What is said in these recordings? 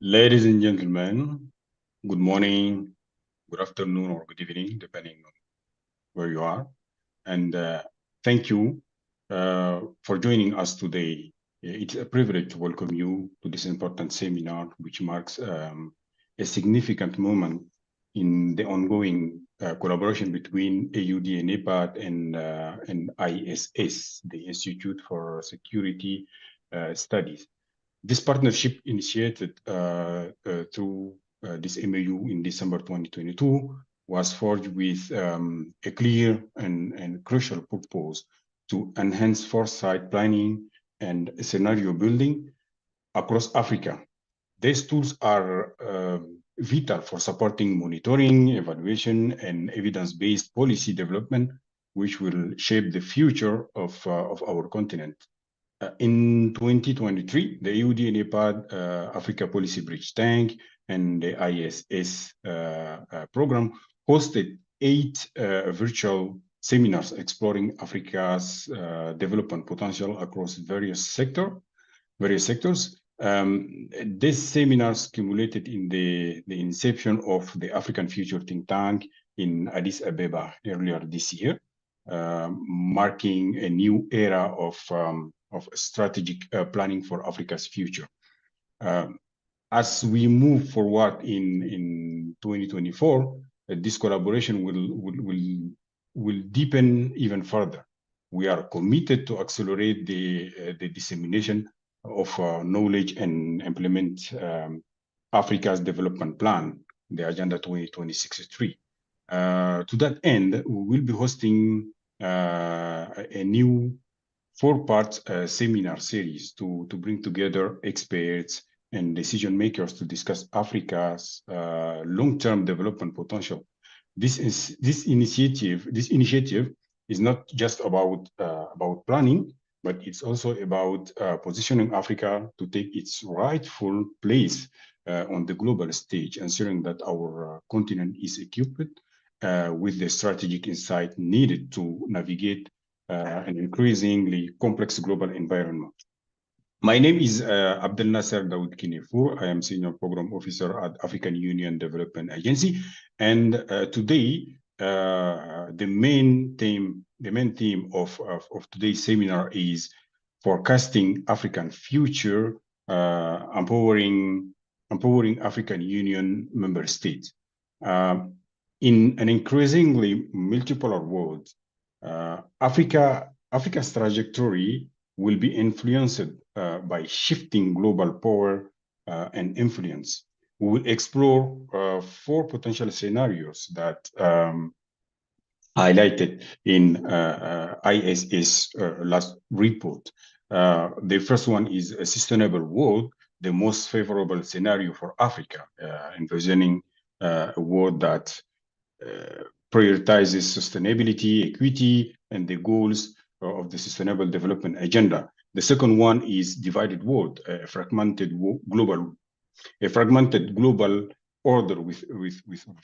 Ladies and gentlemen, good morning, good afternoon, or good evening, depending on where you are. And thank you for joining us today. It's a privilege to welcome you to this important seminar, which marks a significant moment in the ongoing collaboration between AUDA-NEPAD and ISS, the Institute for Security Studies. This partnership initiated through this MAU in December 2022 was forged with a clear and crucial purpose to enhance foresight planning and scenario building across Africa. These tools are vital for supporting monitoring, evaluation, and evidence-based policy development, which will shape the future of our continent. In 2023, the AUDA-NEPAD Africa Policy Bridge Tank and the ISS program hosted 8 virtual seminars exploring Africa's development potential across various sectors. These seminars culminated in the inception of the African Future Think Tank in Addis Ababa earlier this year, marking a new era of strategic planning for Africa's future. As we move forward in 2024, this collaboration will deepen even further. We are committed to accelerate the dissemination of knowledge and implement Africa's development plan, the Agenda 2063. To that end, we will be hosting a new 4-part seminar series to bring together experts and decision makers to discuss Africa's long-term development potential. This initiative is not just about planning, but it's also about positioning Africa to take its rightful place on the global stage, ensuring that our continent is equipped with the strategic insight needed to navigate an increasingly complex global environment. My name is Abdel Nasser Daoud Kinefour. I am Senior Program Officer at African Union Development Agency. And today, the main theme of today's seminar is forecasting African future, empowering African Union member states. In an increasingly multipolar world, Africa's trajectory will be influenced by shifting global power and influence. We will explore 4 potential scenarios that highlighted in ISS last report. The first one is a sustainable world, the most favorable scenario for Africa, envisioning a world that prioritizes sustainability, equity, and the goals of the Sustainable Development Agenda. The second one is divided world, a fragmented global order with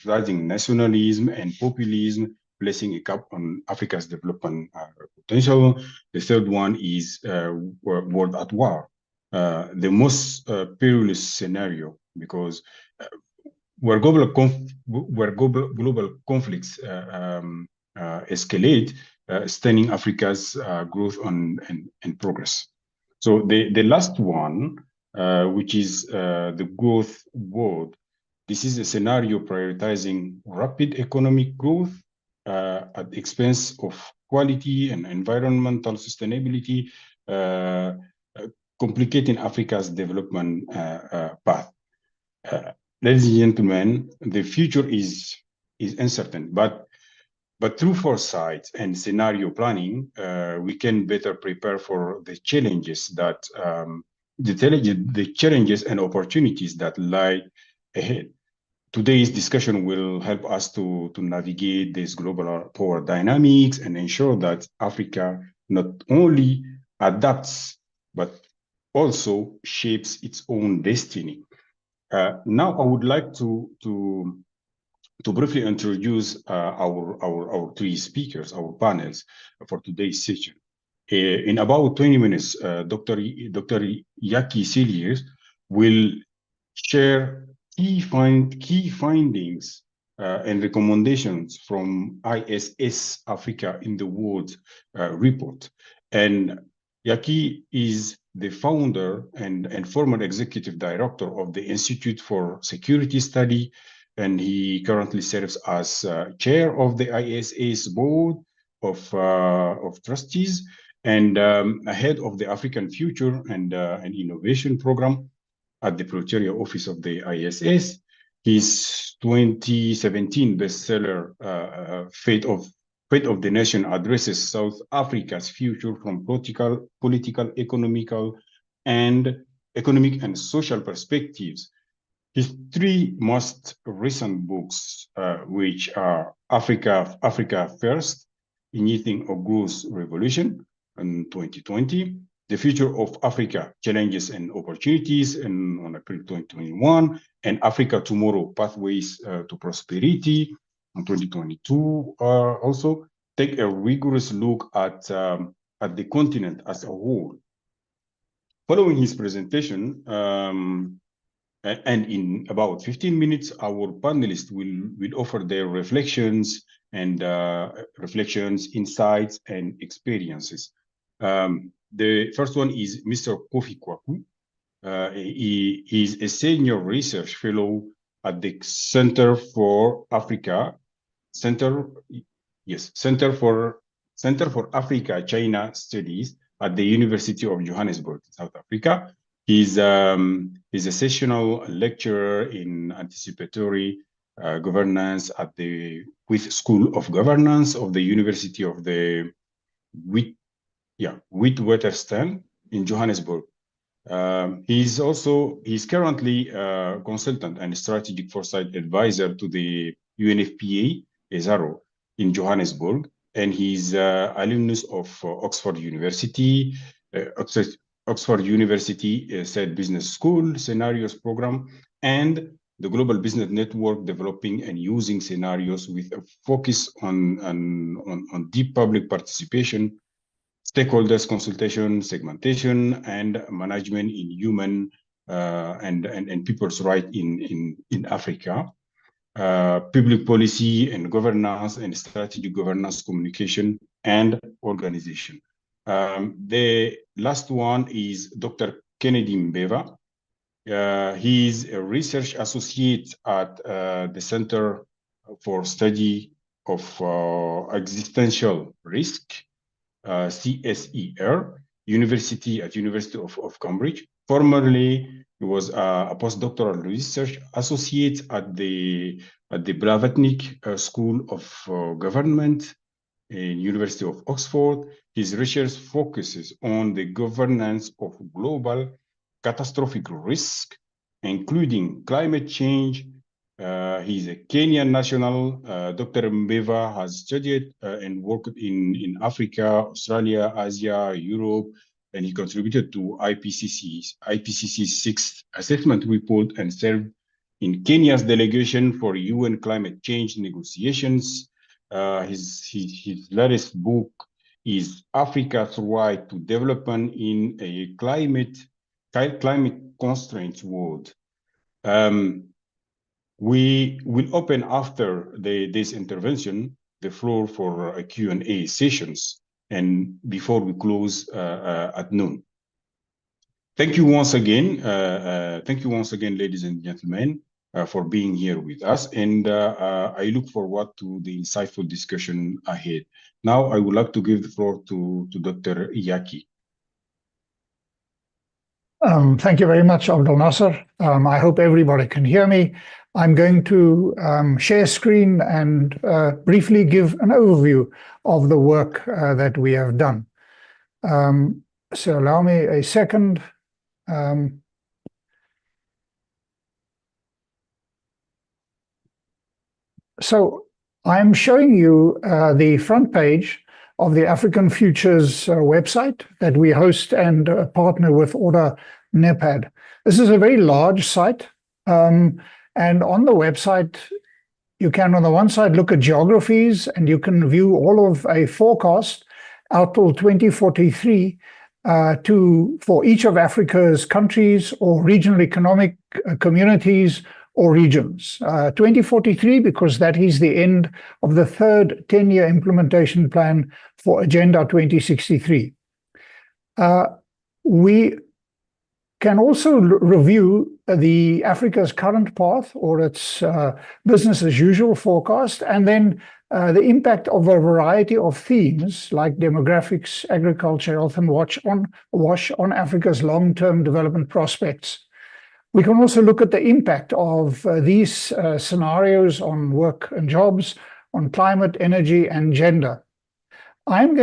rising nationalism and populism, placing a cap on Africa's development potential. The third one is world at war, the most perilous scenario, because where global conflicts escalate, stunning Africa's growth and progress. So the last one, which is the growth world, this is a scenario prioritizing rapid economic growth at the expense of quality and environmental sustainability, complicating Africa's development path. Ladies and gentlemen, the future is uncertain, but through foresight and scenario planning, we can better prepare for the challenges and opportunities that lie ahead. Today's discussion will help us to navigate these global power dynamics and ensure that Africa not only adapts, but also shapes its own destiny. Now, I would like to briefly introduce our 3 speakers, our panels for today's session. In about 20 minutes, Dr. Yaki Siliers will share key findings and recommendations from ISS Africa in the World report. And Yaki is the founder and former executive director of the Institute for Security Study, and he currently serves as chair of the ISS board of trustees and head of the African Future and Innovation Program at the Pretoria office of the ISS. His 2017 bestseller, Fate of the Nation, addresses South Africa's future from political, economic, and social perspectives. His three most recent books, which are Africa First, Igniting a Growth Revolution in 2020, The Future of Africa, Challenges and Opportunities on April 2021, and Africa Tomorrow, Pathways to Prosperity in 2022. Also, take a rigorous look at the continent as a whole. Following his presentation, and in about 15 minutes, our panelists will offer their reflections, insights, and experiences. The first one is Mr. Kofi Kwaku. He is a senior research fellow at the Center for Africa China Studies at the University of Johannesburg, South Africa. He's a sessional lecturer in anticipatory governance at the Wythe School of Governance of the University of the Witwatersrand in Johannesburg. He's currently a consultant and strategic foresight advisor to the UNFPA ESARO in Johannesburg, and he's alumnus of Oxford University, Said Business School Scenarios Program, and the Global Business Network, developing and using scenarios with a focus on deep public participation, stakeholders consultation, segmentation, and management in human and people's rights in Africa. Public policy and governance and strategic governance, communication and organization. The last one is Dr. Kennedy Mbeva. He's a research associate at the Center for Study of Existential Risk, CSER, University of Cambridge. Formerly, he was a postdoctoral research associate at the Blavatnik School of Government in University of Oxford. His research focuses on the governance of global catastrophic risk, including climate change. He's a Kenyan national. Dr. Mbeva has studied and worked in Africa, Australia, Asia, Europe, and he contributed to IPCC's sixth assessment report and served in Kenya's delegation for UN climate change negotiations. His latest book is Africa's Right to Development in a Climate Constrained World. We will open after this intervention the floor for Q&A sessions, and before we close at noon. Thank you once again, ladies and gentlemen, for being here with us, and I look forward to the insightful discussion ahead. Now, I would like to give the floor to Dr. Yaki. Thank you very much, Abdul Nasser. I hope everybody can hear me. I'm going to share screen and briefly give an overview of the work that we have done. So allow me a second. So I'm showing you the front page of the African Futures website that we host and partner with AUDA-NEPAD. This is a very large site. And on the website, you can, on the one side, look at geographies, and you can view all of a forecast out till 2043 for each of Africa's countries or regional economic communities or regions. 2043, because that is the end of the third 10-year implementation plan for Agenda 2063. We can also review the Africa's current path or its business as usual forecast, and then the impact of a variety of themes like demographics, agriculture, health, and wash on Africa's long-term development prospects. We can also look at the impact of these scenarios on work and jobs, on climate, energy, and gender. And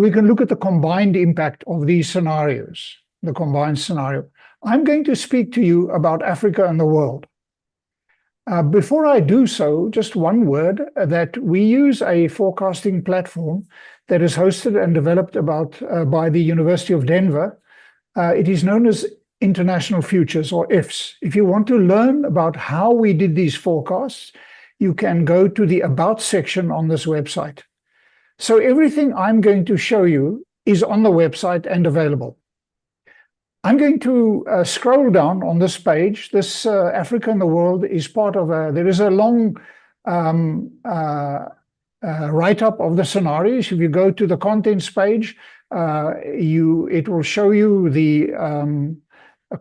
we can look at the combined impact of these scenarios, the combined scenario. I'm going to speak to you about Africa and the world. Before I do so, just one word that we use a forecasting platform that is hosted and developed by the University of Denver. It is known as International Futures, or IFS. If you want to learn about how we did these forecasts, you can go to the About section on this website. So everything I'm going to show you is on the website and available. I'm going to scroll down on this page. This Africa and the world is part of there is a long write-up of the scenarios. If you go to the contents page, it will show you the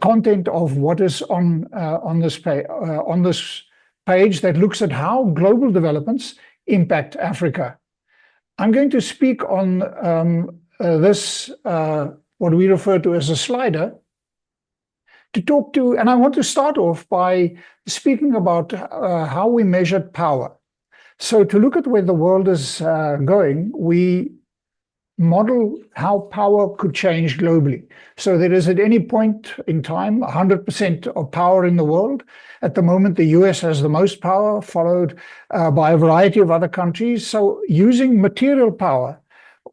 content of what is on this page that looks at how global developments impact Africa. I'm going to speak on this what we refer to as a slider, and I want to start off by speaking about how we measured power. So to look at where the world is going, we model how power could change globally. So there is at any point in time 100% of power in the world. At the moment, the US has the most power, followed by a variety of other countries. So using material power,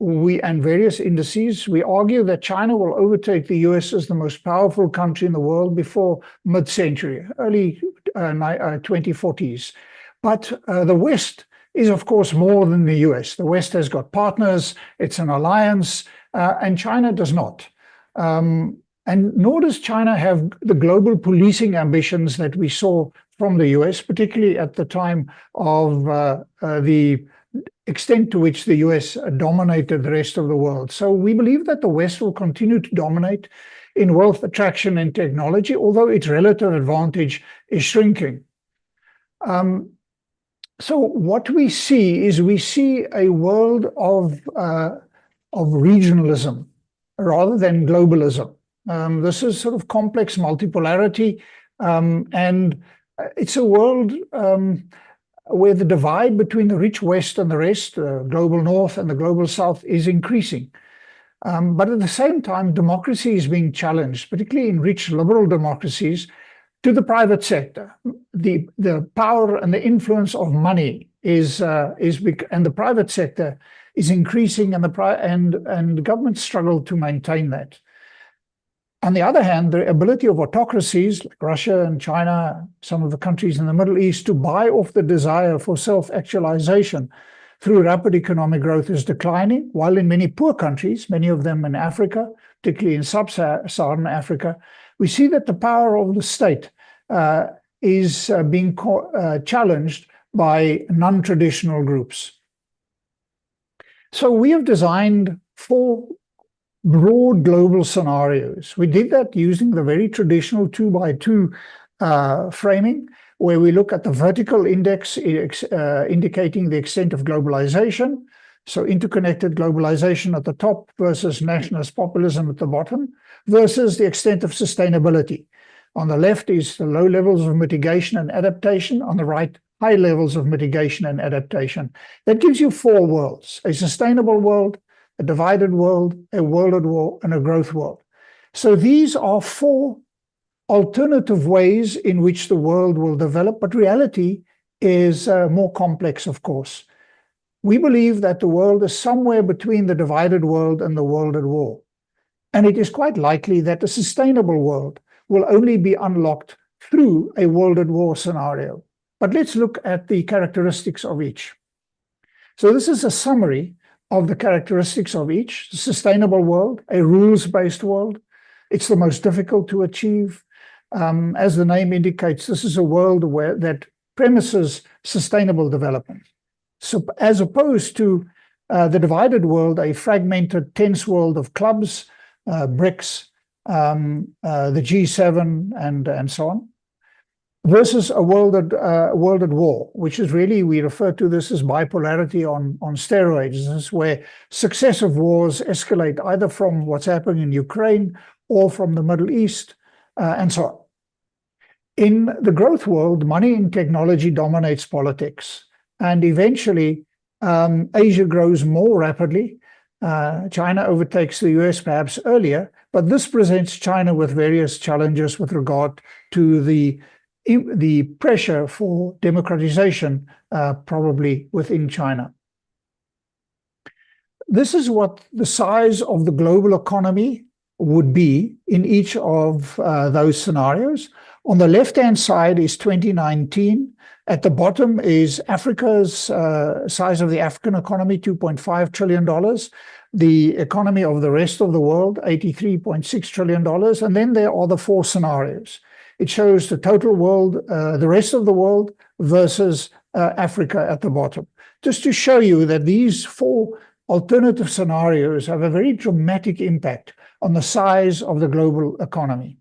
and various indices, we argue that China will overtake the US as the most powerful country in the world before mid-century, early 2040s. But the West is, of course, more than the US. The West has got partners, it's an alliance, and China does not. And nor does China have the global policing ambitions that we saw from the US, particularly at the time of the extent to which the US dominated the rest of the world. So we believe that the West will continue to dominate in wealth attraction and technology, although its relative advantage is shrinking. So what we see is a world of regionalism rather than globalism. This is sort of complex multipolarity, and it's a world where the divide between the rich West and the rest, the global North and the global South, is increasing. But at the same time, democracy is being challenged, particularly in rich liberal democracies, to the private sector. The power and the influence of money and the private sector is increasing, and governments struggle to maintain that. On the other hand, the ability of autocracies like Russia and China, some of the countries in the Middle East, to buy off the desire for self-actualization through rapid economic growth is declining, while in many poor countries, many of them in Africa, particularly in sub-Saharan Africa, we see that the power of the state is being challenged by non-traditional groups. So we have designed 4 broad global scenarios. We did that using the very traditional 2x2 framing, where we look at the vertical index indicating the extent of globalization, so interconnected globalization at the top versus nationalist populism at the bottom, versus the extent of sustainability. On the left is the low levels of mitigation and adaptation. On the right, high levels of mitigation and adaptation. That gives you 4 worlds: a sustainable world, a divided world, a world at war, and a growth world. So these are 4 alternative ways in which the world will develop, but reality is more complex, of course. We believe that the world is somewhere between the divided world and the world at war. And it is quite likely that the sustainable world will only be unlocked through a world at war scenario. But let's look at the characteristics of each. So this is a summary of the characteristics of each. Sustainable world, a rules-based world. It's the most difficult to achieve. As the name indicates, this is a world that premises sustainable development. So as opposed to the divided world, a fragmented, tense world of clubs, BRICS, the G7, and so on, versus a world at war, which is really, we refer to this as bipolarity on steroids. This is where successive wars escalate either from what's happening in Ukraine or from the Middle East, and so on. In the growth world, money and technology dominates politics, and eventually Asia grows more rapidly. China overtakes the US perhaps earlier, but this presents China with various challenges with regard to the pressure for democratization, probably within China. This is what the size of the global economy would be in each of those scenarios. On the left-hand side is 2019. At the bottom is Africa's size of the African economy, $2.5 trillion. The economy of the rest of the world, $83.6 trillion. And then there are the four scenarios. It shows the total world, the rest of the world versus Africa at the bottom. Just to show you that these four alternative scenarios have a very dramatic impact on the size of the global economy.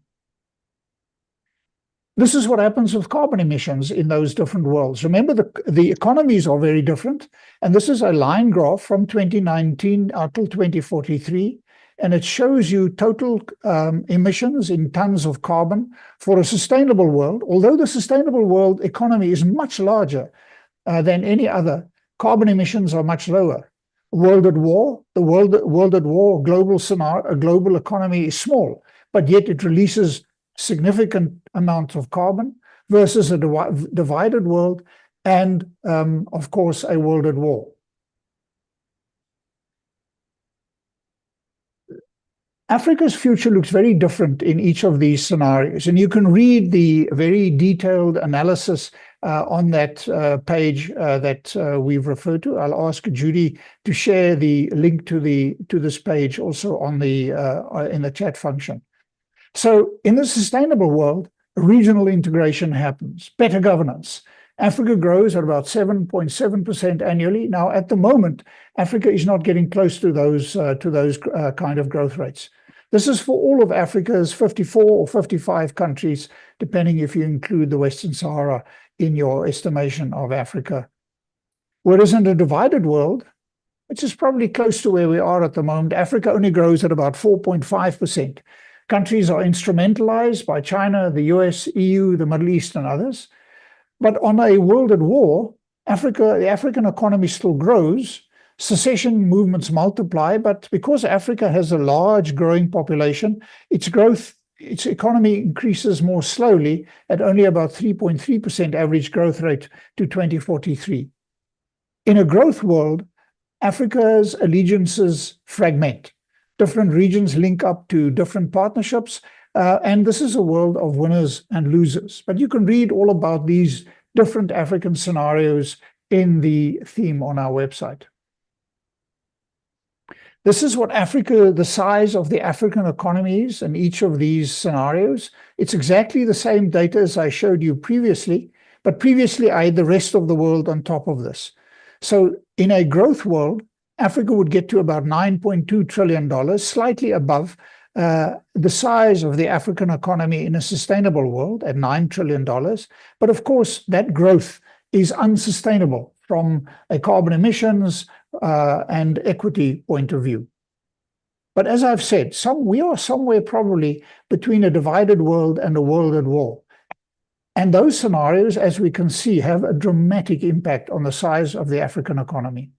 This is what happens with carbon emissions in those different worlds. Remember, the economies are very different. And this is a line graph from 2019 until 2043. And it shows you total emissions in tons of carbon for a sustainable world. Although the sustainable world economy is much larger than any other, carbon emissions are much lower. World at war, the world at war global scenario, a global economy is small, but yet it releases significant amounts of carbon versus a divided world and, of course, a world at war. Africa's future looks very different in each of these scenarios, and you can read the very detailed analysis on that page that we've referred to. I'll ask Judy to share the link to this page also on the in the chat function. So in the sustainable world, regional integration happens, better governance. Africa grows at about 7.7% annually. Now, at the moment, Africa is not getting close to those kind of growth rates. This is for all of Africa's 54 or 55 countries, depending if you include the Western Sahara in your estimation of Africa. Whereas in a divided world, which is probably close to where we are at the moment, Africa only grows at about 4.5%. Countries are instrumentalized by China, the US, EU, the Middle East, and others. But on a world at war, the African economy still grows. Secession movements multiply, but because Africa has a large growing population, its economy increases more slowly at only about 3.3% average growth rate to 2043. In a growth world, Africa's allegiances fragment. Different regions link up to different partnerships, and this is a world of winners and losers. But you can read all about these different African scenarios in the theme on our website. This is what the size of the African economies in each of these scenarios. It's exactly the same data as I showed you previously, but previously I had the rest of the world on top of this. So in a growth world, Africa would get to about $9.2 trillion, slightly above the size of the African economy in a sustainable world at $9 trillion. But of course, that growth is unsustainable from a carbon emissions and equity point of view. But as I've said, we are somewhere probably between a divided world and a world at war. And those scenarios, as we can see, have a dramatic impact on the size of the African economy.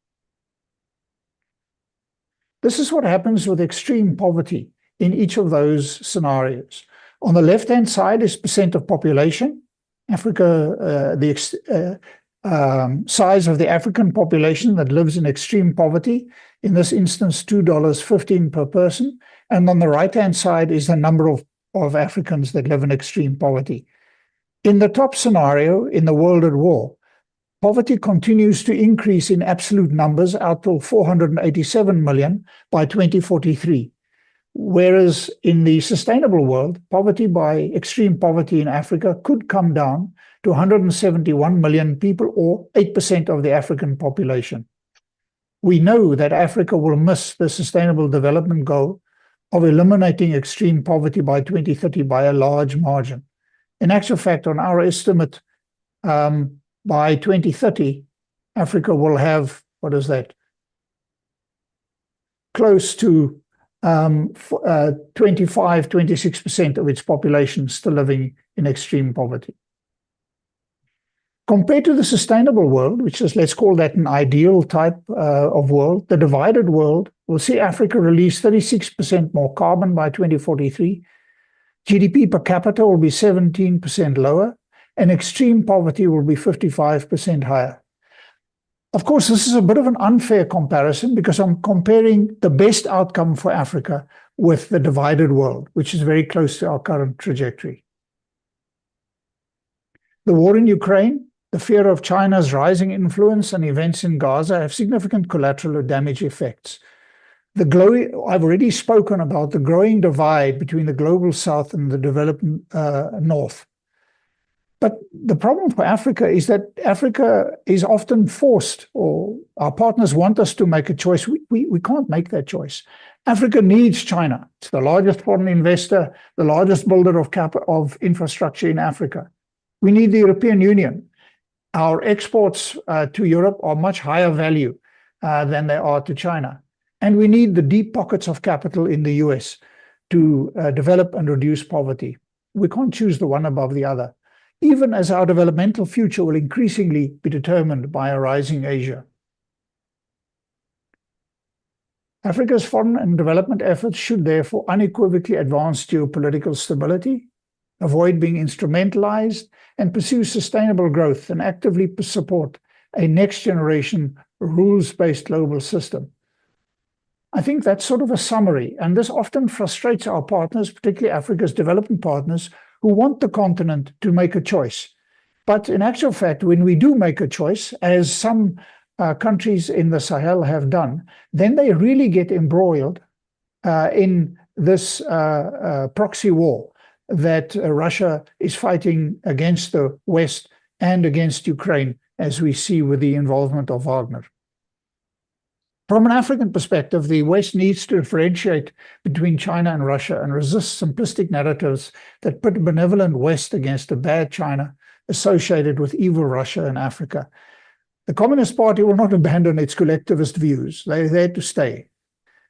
This is what happens with extreme poverty in each of those scenarios. On the left-hand side is percent of population. Africa, the size of the African population that lives in extreme poverty, in this instance, $2.15 per person. And on the right-hand side is the number of Africans that live in extreme poverty. In the top scenario, in the world at war, poverty continues to increase in absolute numbers out till 487 million by 2043. Whereas in the sustainable world, extreme poverty in Africa could come down to 171 million people, or 8% of the African population. We know that Africa will miss the Sustainable Development Goal of eliminating extreme poverty by 2030 by a large margin. In actual fact, on our estimate, by 2030, Africa will have, what is that? Close to 26% of its population still living in extreme poverty. Compared to the sustainable world, which is, let's call that an ideal type of world, the divided world will see Africa release 36% more carbon by 2043. GDP per capita will be 17% lower, and extreme poverty will be 55% higher. Of course, this is a bit of an unfair comparison because I'm comparing the best outcome for Africa with the divided world, which is very close to our current trajectory. The war in Ukraine, the fear of China's rising influence, and events in Gaza have significant collateral damage effects. I've already spoken about the growing divide between the global south and the developed north. But the problem for Africa is that Africa is often forced, or our partners want us to make a choice. We can't make that choice. Africa needs China. It's the largest foreign investor, the largest builder of infrastructure in Africa. We need the European Union. Our exports to Europe are much higher value than they are to China. And we need the deep pockets of capital in the US to develop and reduce poverty. We can't choose the one above the other, even as our developmental future will increasingly be determined by a rising Asia. Africa's foreign and development efforts should therefore unequivocally advance geopolitical stability, avoid being instrumentalized, and pursue sustainable growth and actively support a next-generation rules-based global system. I think that's sort of a summary, and this often frustrates our partners, particularly Africa's development partners, who want the continent to make a choice. But in actual fact, when we do make a choice, as some countries in the Sahel have done, then they really get embroiled in this proxy war that Russia is fighting against the West and against Ukraine, as we see with the involvement of Wagner. From an African perspective, the West needs to differentiate between China and Russia and resist simplistic narratives that put a benevolent West against a bad China associated with evil Russia in Africa. The Communist Party will not abandon its collectivist views. They're there to stay.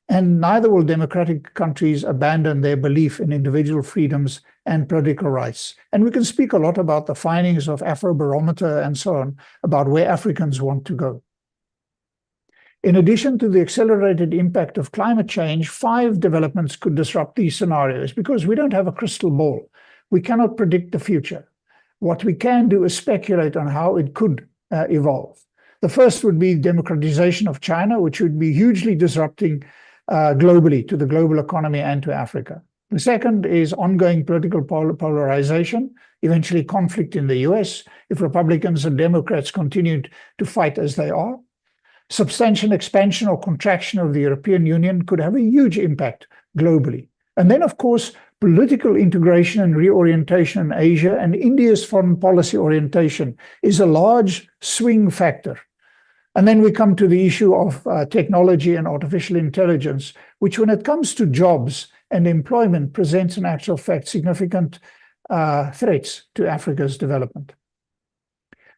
And neither will democratic countries abandon their belief in individual freedoms and political rights. And we can speak a lot about the findings of Afrobarometer and so on, about where Africans want to go. In addition to the accelerated impact of climate change, 5 developments could disrupt these scenarios because we don't have a crystal ball. We cannot predict the future. What we can do is speculate on how it could evolve. The first would be democratization of China, which would be hugely disrupting globally to the global economy and to Africa. The second is ongoing political polarization, eventually conflict in the US, if Republicans and Democrats continue to fight as they are. Substantial expansion or contraction of the European Union could have a huge impact globally. And then, of course, political integration and reorientation in Asia and India's foreign policy orientation is a large swing factor. And then we come to the issue of technology and artificial intelligence, which when it comes to jobs and employment presents in actual fact significant threats to Africa's development.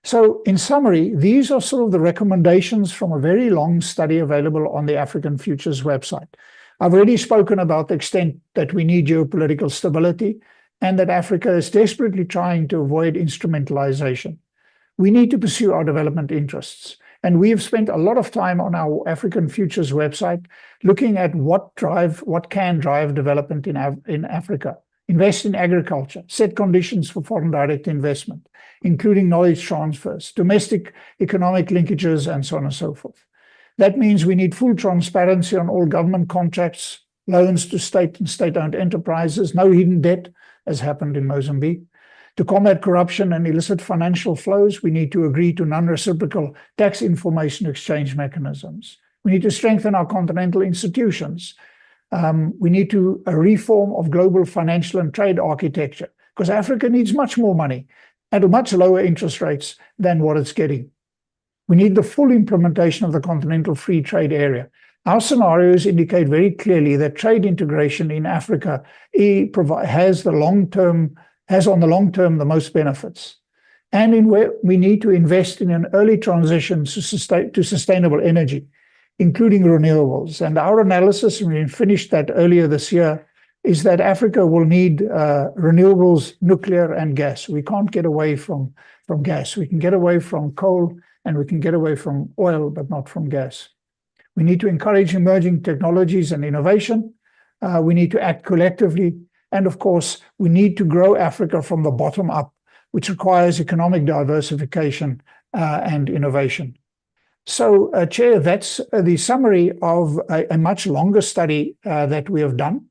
So in summary, these are sort of the recommendations from a very long study available on the African Futures website. I've already spoken about the extent that we need geopolitical stability and that Africa is desperately trying to avoid instrumentalization. We need to pursue our development interests. And we have spent a lot of time on our African Futures website looking at what can drive development in Africa. Invest in agriculture, set conditions for foreign direct investment, including knowledge transfers, domestic economic linkages, and so on and so forth. That means we need full transparency on all government contracts, loans to state and state-owned enterprises, no hidden debt, as happened in Mozambique. To combat corruption and illicit financial flows, we need to agree to non-reciprocal tax information exchange mechanisms. We need to strengthen our continental institutions. We need to a reform of global financial and trade architecture, because Africa needs much more money at much lower interest rates than what it's getting. We need the full implementation of the Continental Free Trade Area. Our scenarios indicate very clearly that trade integration in Africa has on the long term the most benefits. And in where we need to invest in an early transition to sustainable energy, including renewables. And our analysis, and we finished that earlier this year, is that Africa will need renewables, nuclear, and gas. We can't get away from gas. We can get away from coal, and we can get away from oil, but not from gas. We need to encourage emerging technologies and innovation. We need to act collectively. And of course, we need to grow Africa from the bottom up, which requires economic diversification and innovation. So, Chair, that's the summary of a much longer study that we have done.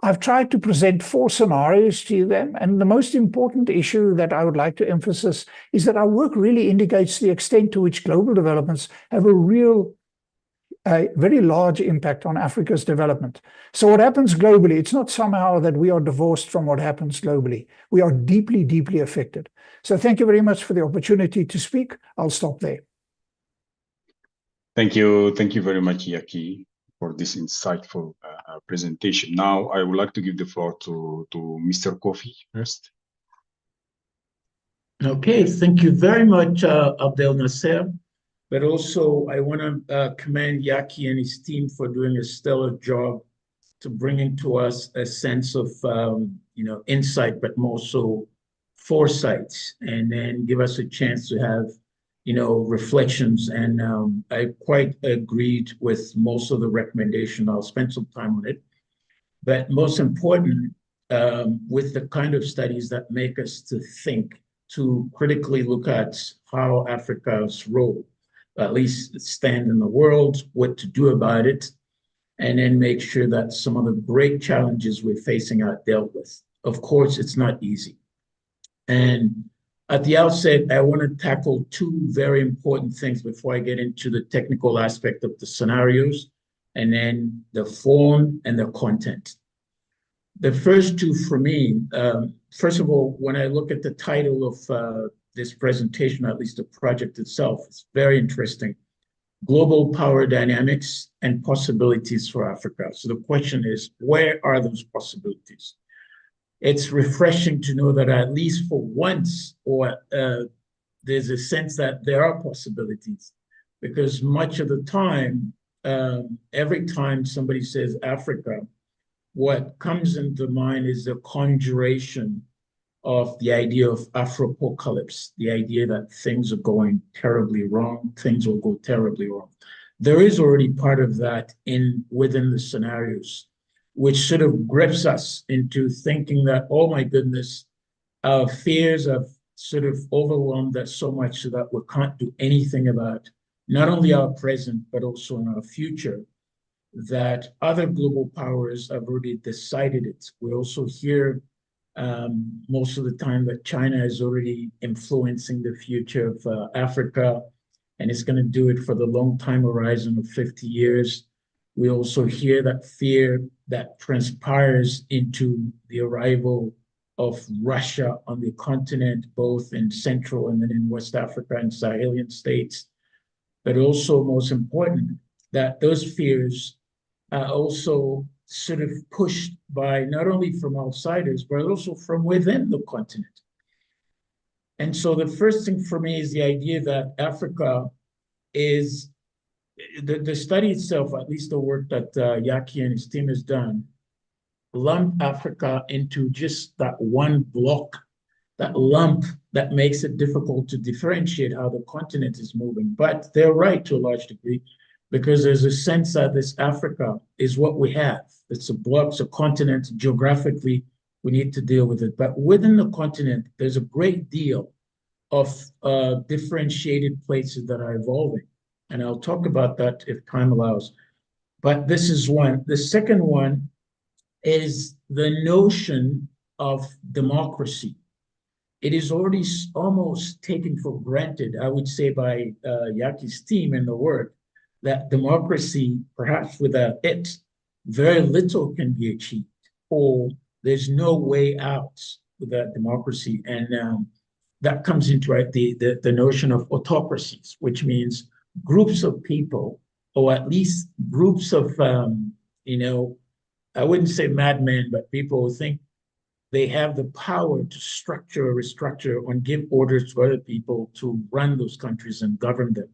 I've tried to present 4 scenarios to them, and the most important issue that I would like to emphasize is that our work really indicates the extent to which global developments have a very large impact on Africa's development. So what happens globally, it's not somehow that we are divorced from what happens globally. We are deeply, deeply affected. So thank you very much for the opportunity to speak. I'll stop there. Thank you. Thank you very much, Yaki, for this insightful presentation. Now, I would like to give the floor to Mr. Kofi first. Okay, thank you very much, Abdel Nasser. But also, I want to commend Yaki and his team for doing a stellar job to bringing to us a sense of, insight, but more so foresight, and then give us a chance to have, reflections. And I quite agreed with most of the recommendation. I'll spend some time on it. But most important, with the kind of studies that make us to think, to critically look at how Africa's role, at least stand in the world, what to do about it, and then make sure that some of the great challenges we're facing are dealt with. Of course, it's not easy. And at the outset, I want to tackle 2 very important things before I get into the technical aspect of the scenarios, and then the form and the content. The first 2 for me, first of all, when I look at the title of this presentation, at least the project itself, it's very interesting. Global power dynamics and possibilities for Africa. So the question is, where are those possibilities? It's refreshing to know that at least for once, there's a sense that there are possibilities, because much of the time, every time somebody says Africa, what comes into mind is the conjuration of the idea of Afropocalypse, the idea that things are going terribly wrong, things will go terribly wrong. There is already part of that within the scenarios, which sort of grips us into thinking that, oh my goodness, our fears have sort of overwhelmed us so much so that we can't do anything about not only our present, but also in our future, that other global powers have already decided it. We also hear most of the time that China is already influencing the future of Africa, and it's going to do it for the long time horizon of 50 years. We also hear that fear that transpires into the arrival of Russia on the continent, both in Central and then in West Africa and Sahelian states. But also, most important, that those fears are also sort of pushed by not only from outsiders, but also from within the continent. And so the first thing for me is the idea that Africa is, the study itself, at least the work that Yaki and his team has done, lump Africa into just that one block, that lump that makes it difficult to differentiate how the continent is moving. But they're right to a large degree, because there's a sense that this Africa is what we have. It's a block, it's a continent. Geographically, we need to deal with it. But within the continent, there's a great deal of differentiated places that are evolving. And I'll talk about that if time allows. But this is one. The second one is the notion of democracy it is already almost taken for granted, I would say, by Yaki's team and the work, that democracy, perhaps without it, very little can be achieved, or there's no way out without democracy. And that comes into the notion of autocracies, which means groups of people, or at least groups of, I wouldn't say madmen, but people who think they have the power to structure or restructure and give orders to other people to run those countries and govern them.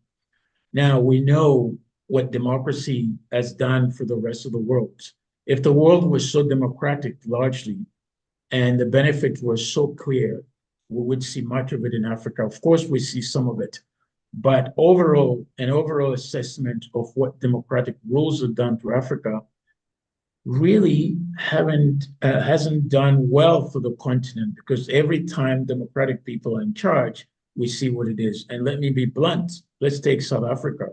Now, we know what democracy has done for the rest of the world. If the world was so democratic largely, and the benefits were so clear, we would see much of it in Africa. Of course, we see some of it. But overall, an overall assessment of what democratic rules have done to Africa really hasn't done well for the continent, because every time democratic people are in charge, we see what it is. And let me be blunt, let's take South Africa.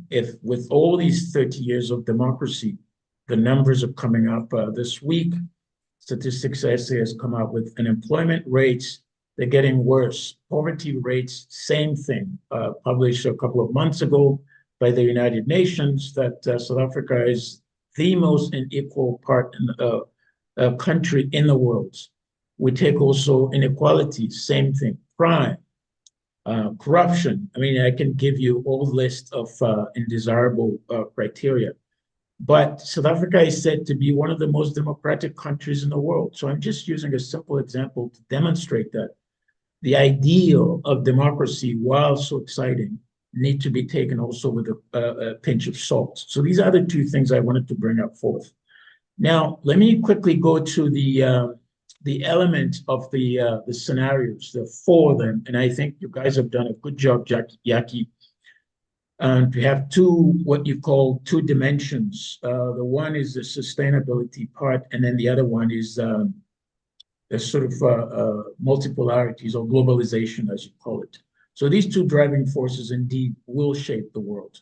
If with all these 30 years of democracy, the numbers are coming up this week, Statistics SA has come out with unemployment rates, they're getting worse. Poverty rates, same thing, published a couple of months ago by the United Nations, that South Africa is the most unequal country in the world. We take also inequality, same thing, crime, corruption. I mean, I can give you a whole list of undesirable criteria. But South Africa is said to be one of the most democratic countries in the world. So I'm just using a simple example to demonstrate that the ideal of democracy, while so exciting, need to be taken also with a pinch of salt. So these are the two things I wanted to bring up forth. Now, let me quickly go to the element of the scenarios, the four of them. And I think you guys have done a good job, Yaki. We have what you call two dimensions. The one is the sustainability part, and then the other one is the sort of multipolarities or globalization, as you call it. So these two driving forces indeed will shape the world.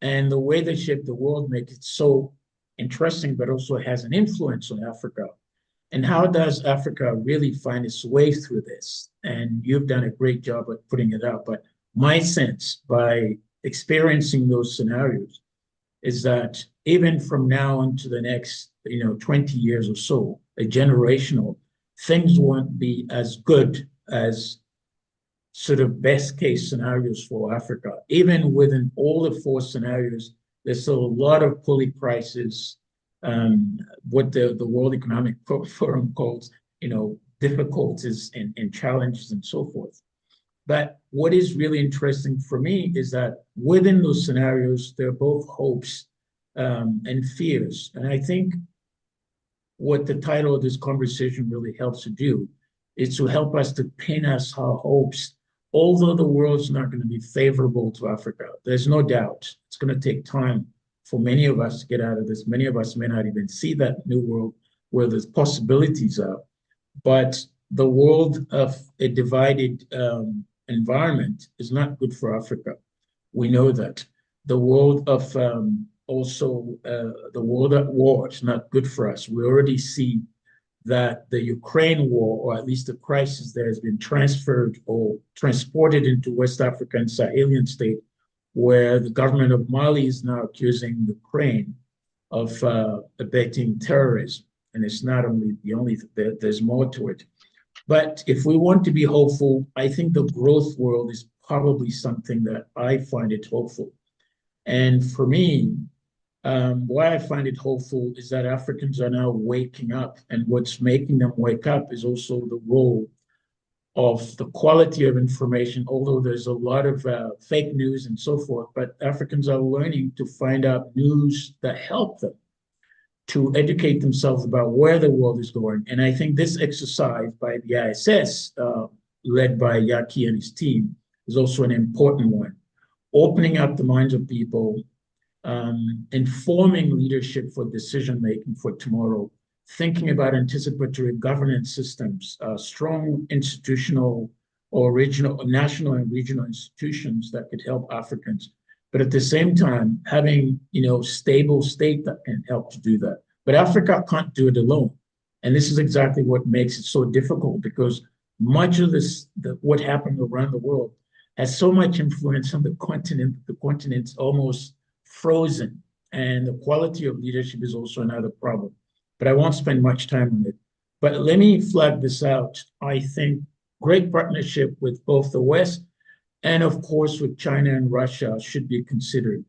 And the way they shape the world makes it so interesting, but also has an influence on Africa. And how does Africa really find its way through this? And you've done a great job at putting it out. But my sense, by experiencing those scenarios, is that even from now on to the next 20 years or so, a generational, things won't be as good as sort of best case scenarios for Africa. Even within all the four scenarios, there's still a lot of pulley prices, what the World Economic Forum calls difficulties and challenges and so forth. But what is really interesting for me is that within those scenarios, there are both hopes and fears. And I think what the title of this conversation really helps to do is to help us to paint us our hopes. Although the world's not going to be favorable to Africa, there's no doubt it's going to take time for many of us to get out of this. Many of us may not even see that new world where the possibilities are. But the world of a divided environment is not good for Africa. We know that. The world of the world at war is not good for us. We already see that the Ukraine war, or at least the crisis there, has been transferred or transported into West Africa and Sahelian state, where the government of Mali is now accusing Ukraine of abetting terrorism. And it's not only the only, there's more to it. But if we want to be hopeful, I think the growth world is probably something that I find it hopeful. And for me, why I find it hopeful is that Africans are now waking up, and what's making them wake up is also the role of the quality of information, although there's a lot of fake news and so forth, but Africans are learning to find out news that help them to educate themselves about where the world is going. And I think this exercise by the ISS, led by Yaki and his team, is also an important one. Opening up the minds of people, informing leadership for decision-making for tomorrow, thinking about anticipatory governance systems, strong institutional or regional, national and regional institutions that could help Africans. But at the same time, having stable state that can help to do that. But Africa can't do it alone. And this is exactly what makes it so difficult, because much of what happened around the world has so much influence on the continent. The continent's almost frozen, and the quality of leadership is also another problem. But I won't spend much time on it. But let me flag this out. I think great partnership with both the West and, of course, with China and Russia should be considered.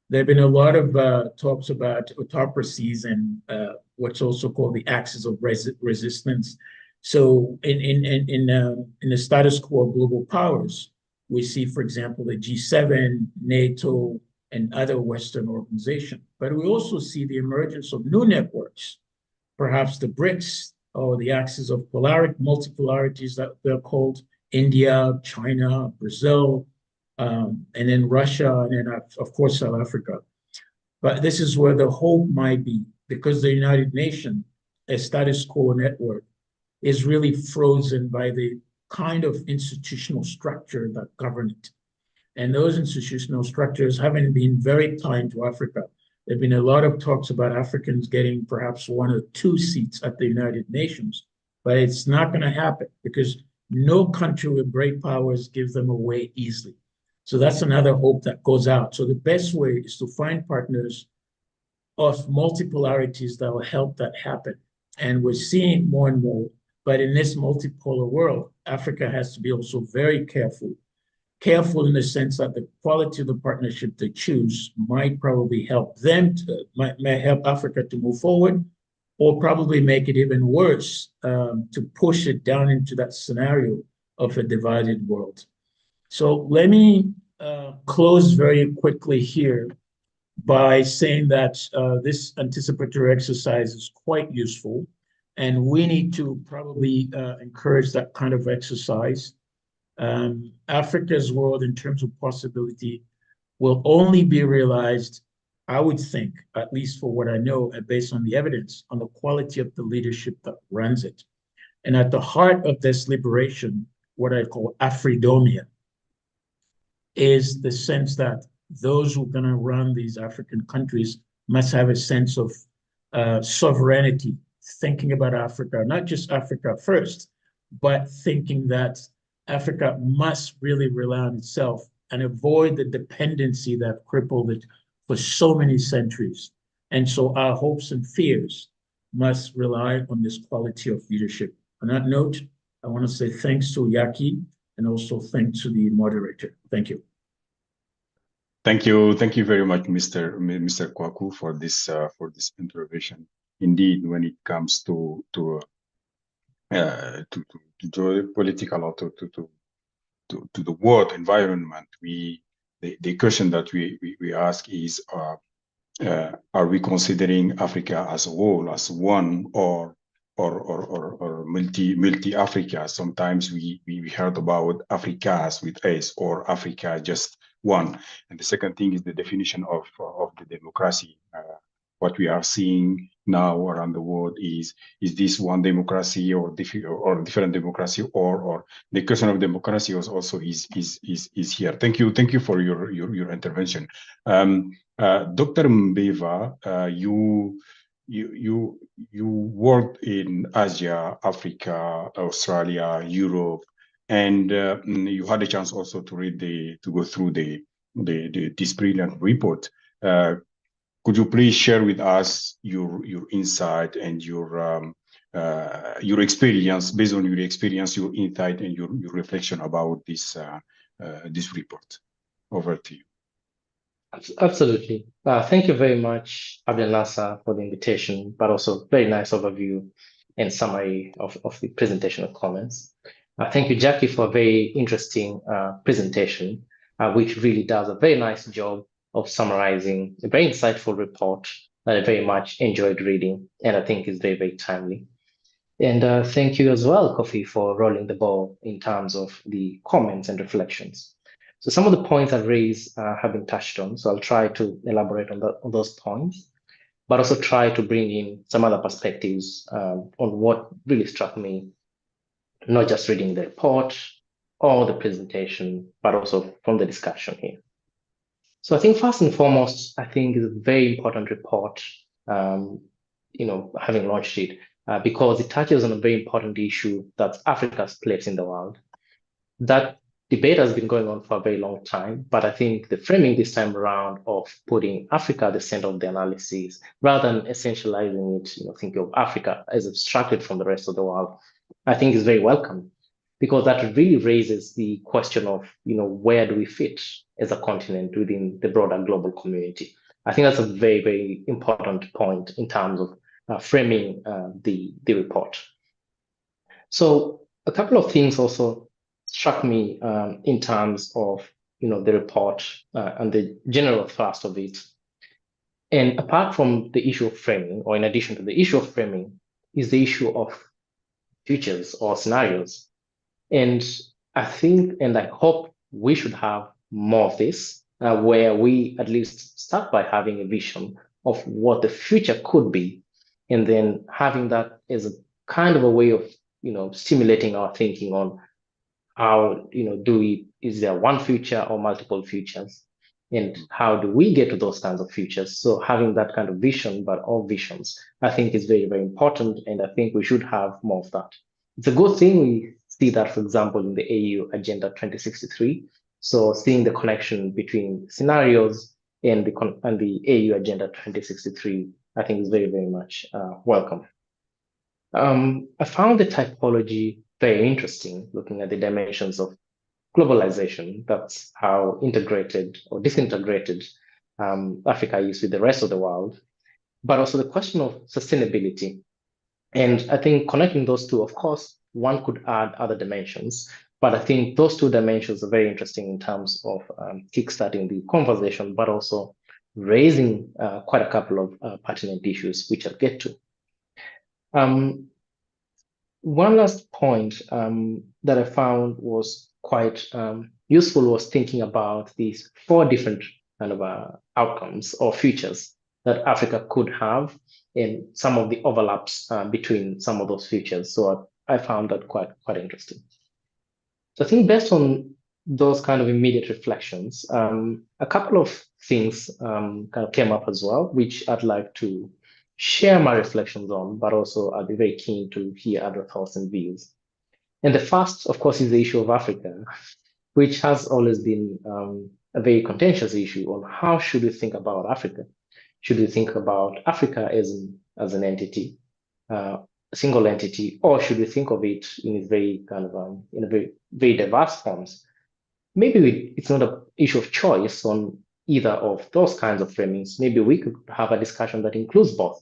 There have been a lot of talks about autocracies and what's also called the axis of resistance. So in the status quo of global powers, we see, for example, the G7, NATO, and other Western organizations. But we also see the emergence of new networks, perhaps the BRICS, or the axis of multipolarities that they're called, India, China, Brazil, and then Russia, and then, of course, South Africa. But this is where the hope might be, because the United Nations, a status quo network, is really frozen by the kind of institutional structure that govern it. And those institutional structures haven't been very kind to Africa. There have been a lot of talks about Africans getting perhaps 1 or 2 seats at the United Nations, but it's not going to happen, because no country with great powers gives them away easily. So that's another hope that goes out. So the best way is to find partners of multipolarities that will help that happen. And we're seeing more and more, but in this multipolar world, Africa has to be also very careful in the sense that the quality of the partnership they choose might probably help may help Africa to move forward, or probably make it even worse, to push it down into that scenario of a divided world. So let me close very quickly here by saying that this anticipatory exercise is quite useful, and we need to probably encourage that kind of exercise. Africa's world, in terms of possibility, will only be realized, I would think, at least for what I know, based on the evidence, on the quality of the leadership that runs it. And at the heart of this liberation, what I call Afridomia, is the sense that those who are going to run these African countries must have a sense of sovereignty, thinking about Africa, not just Africa first, but thinking that Africa must really rely on itself and avoid the dependency that crippled it for so many centuries. And so our hopes and fears must rely on this quality of leadership. On that note, I want to say thanks to Yaki, and also thanks to the moderator. Thank you. Thank you very much, Mr. Kwaku, for this intervention. Indeed, when it comes to political or to the world environment, the question that we ask is, are we considering Africa as a whole, as one, or multi-Africa? Sometimes we heard about Africas with S, or Africa just one. And the second thing is the definition of the democracy. What we are seeing now around the world is this one democracy or different democracy, or the question of democracy also is here. Thank you for your intervention. Dr. Mbeva, you worked in Asia, Africa, Australia, Europe, and you had a chance also to go through this brilliant report. Could you please share with us your insight and your experience, based on your experience, your insight, and your reflection about this report? Over to you. Absolutely. Thank you very much, Abdel Nasser, for the invitation, but also very nice overview and summary of the presentation and comments. Thank you, Jackie, for a very interesting presentation, which really does a very nice job of summarizing a very insightful report that I very much enjoyed reading, and I think is very, very timely. And thank you as well, Kofi, for rolling the ball in terms of the comments and reflections. So some of the points I've raised have been touched on, so I'll try to elaborate on those points, but also try to bring in some other perspectives on what really struck me, not just reading the report or the presentation, but also from the discussion here. So I think first and foremost, I think it's a very important report, having launched it, because it touches on a very important issue that's Africa's place in the world. That debate has been going on for a very long time, but I think the framing this time around of putting Africa at the center of the analysis, rather than essentializing it, thinking of Africa as abstracted from the rest of the world, I think is very welcome, because that really raises the question of, where do we fit as a continent within the broader global community? I think that's a very, very important point in terms of framing the report. So a couple of things also struck me in terms of the report and the general thrust of it. And apart from the issue of framing, or in addition to the issue of framing, is the issue of futures or scenarios. And I think, and I hope we should have more of this, where we at least start by having a vision of what the future could be, and then having that as a kind of a way of stimulating our thinking on how is there one future or multiple futures, and how do we get to those kinds of futures? So having that kind of vision, but all visions, I think is very, very important, and I think we should have more of that. It's a good thing we see that, for example, in the AU Agenda 2063. So seeing the connection between scenarios and the AU Agenda 2063, I think is very, very much welcome. I found the typology very interesting, looking at the dimensions of globalization. That's how integrated or disintegrated Africa is with the rest of the world, but also the question of sustainability. And I think connecting those two, of course, one could add other dimensions, but I think those two dimensions are very interesting in terms of kickstarting the conversation, but also raising quite a couple of pertinent issues, which I'll get to. One last point that I found was quite useful was thinking about these 4 different kind of outcomes or futures that Africa could have, and some of the overlaps between some of those futures. So I found that quite interesting. So I think based on those kind of immediate reflections, a couple of things kind of came up as well, which I'd like to share my reflections on, but also I'd be very keen to hear other thoughts and views. And the first, of course, is the issue of Africa, which has always been a very contentious issue on how should we think about Africa. Should we think about Africa as an entity, a single entity, or should we think of it in its very kind of in a very diverse forms? Maybe it's not an issue of choice on either of those kinds of framings. Maybe we could have a discussion that includes both.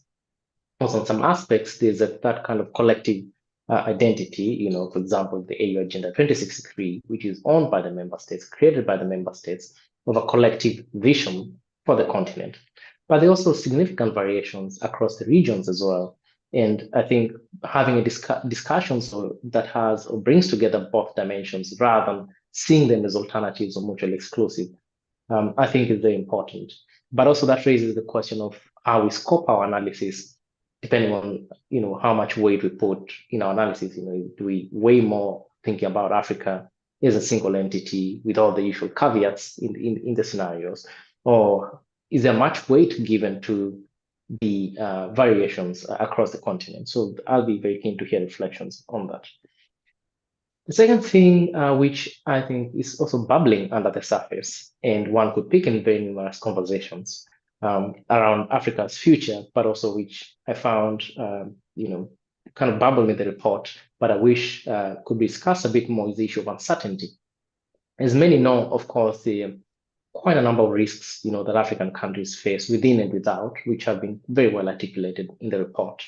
Also, on some aspects, there's that kind of collective identity, for example, the AU Agenda 2063, which is owned by the member states, created by the member states, of a collective vision for the continent. But there are also significant variations across the regions as well. And I think having a discussion that has or brings together both dimensions rather than seeing them as alternatives or mutually exclusive, I think is very important. But also that raises the question of how we scope our analysis, depending on how much weight we put in our analysis. Do we weigh more thinking about Africa as a single entity with all the usual caveats in the scenarios, or is there much weight given to the variations across the continent? So I'll be very keen to hear reflections on that. The second thing, which I think is also bubbling under the surface, and one could pick in very numerous conversations around Africa's future, but also which I found, kind of bubble in the report, but I wish could be discussed a bit more, is the issue of uncertainty. As many know, of course, there are quite a number of risks, that African countries face within and without, which have been very well articulated in the report.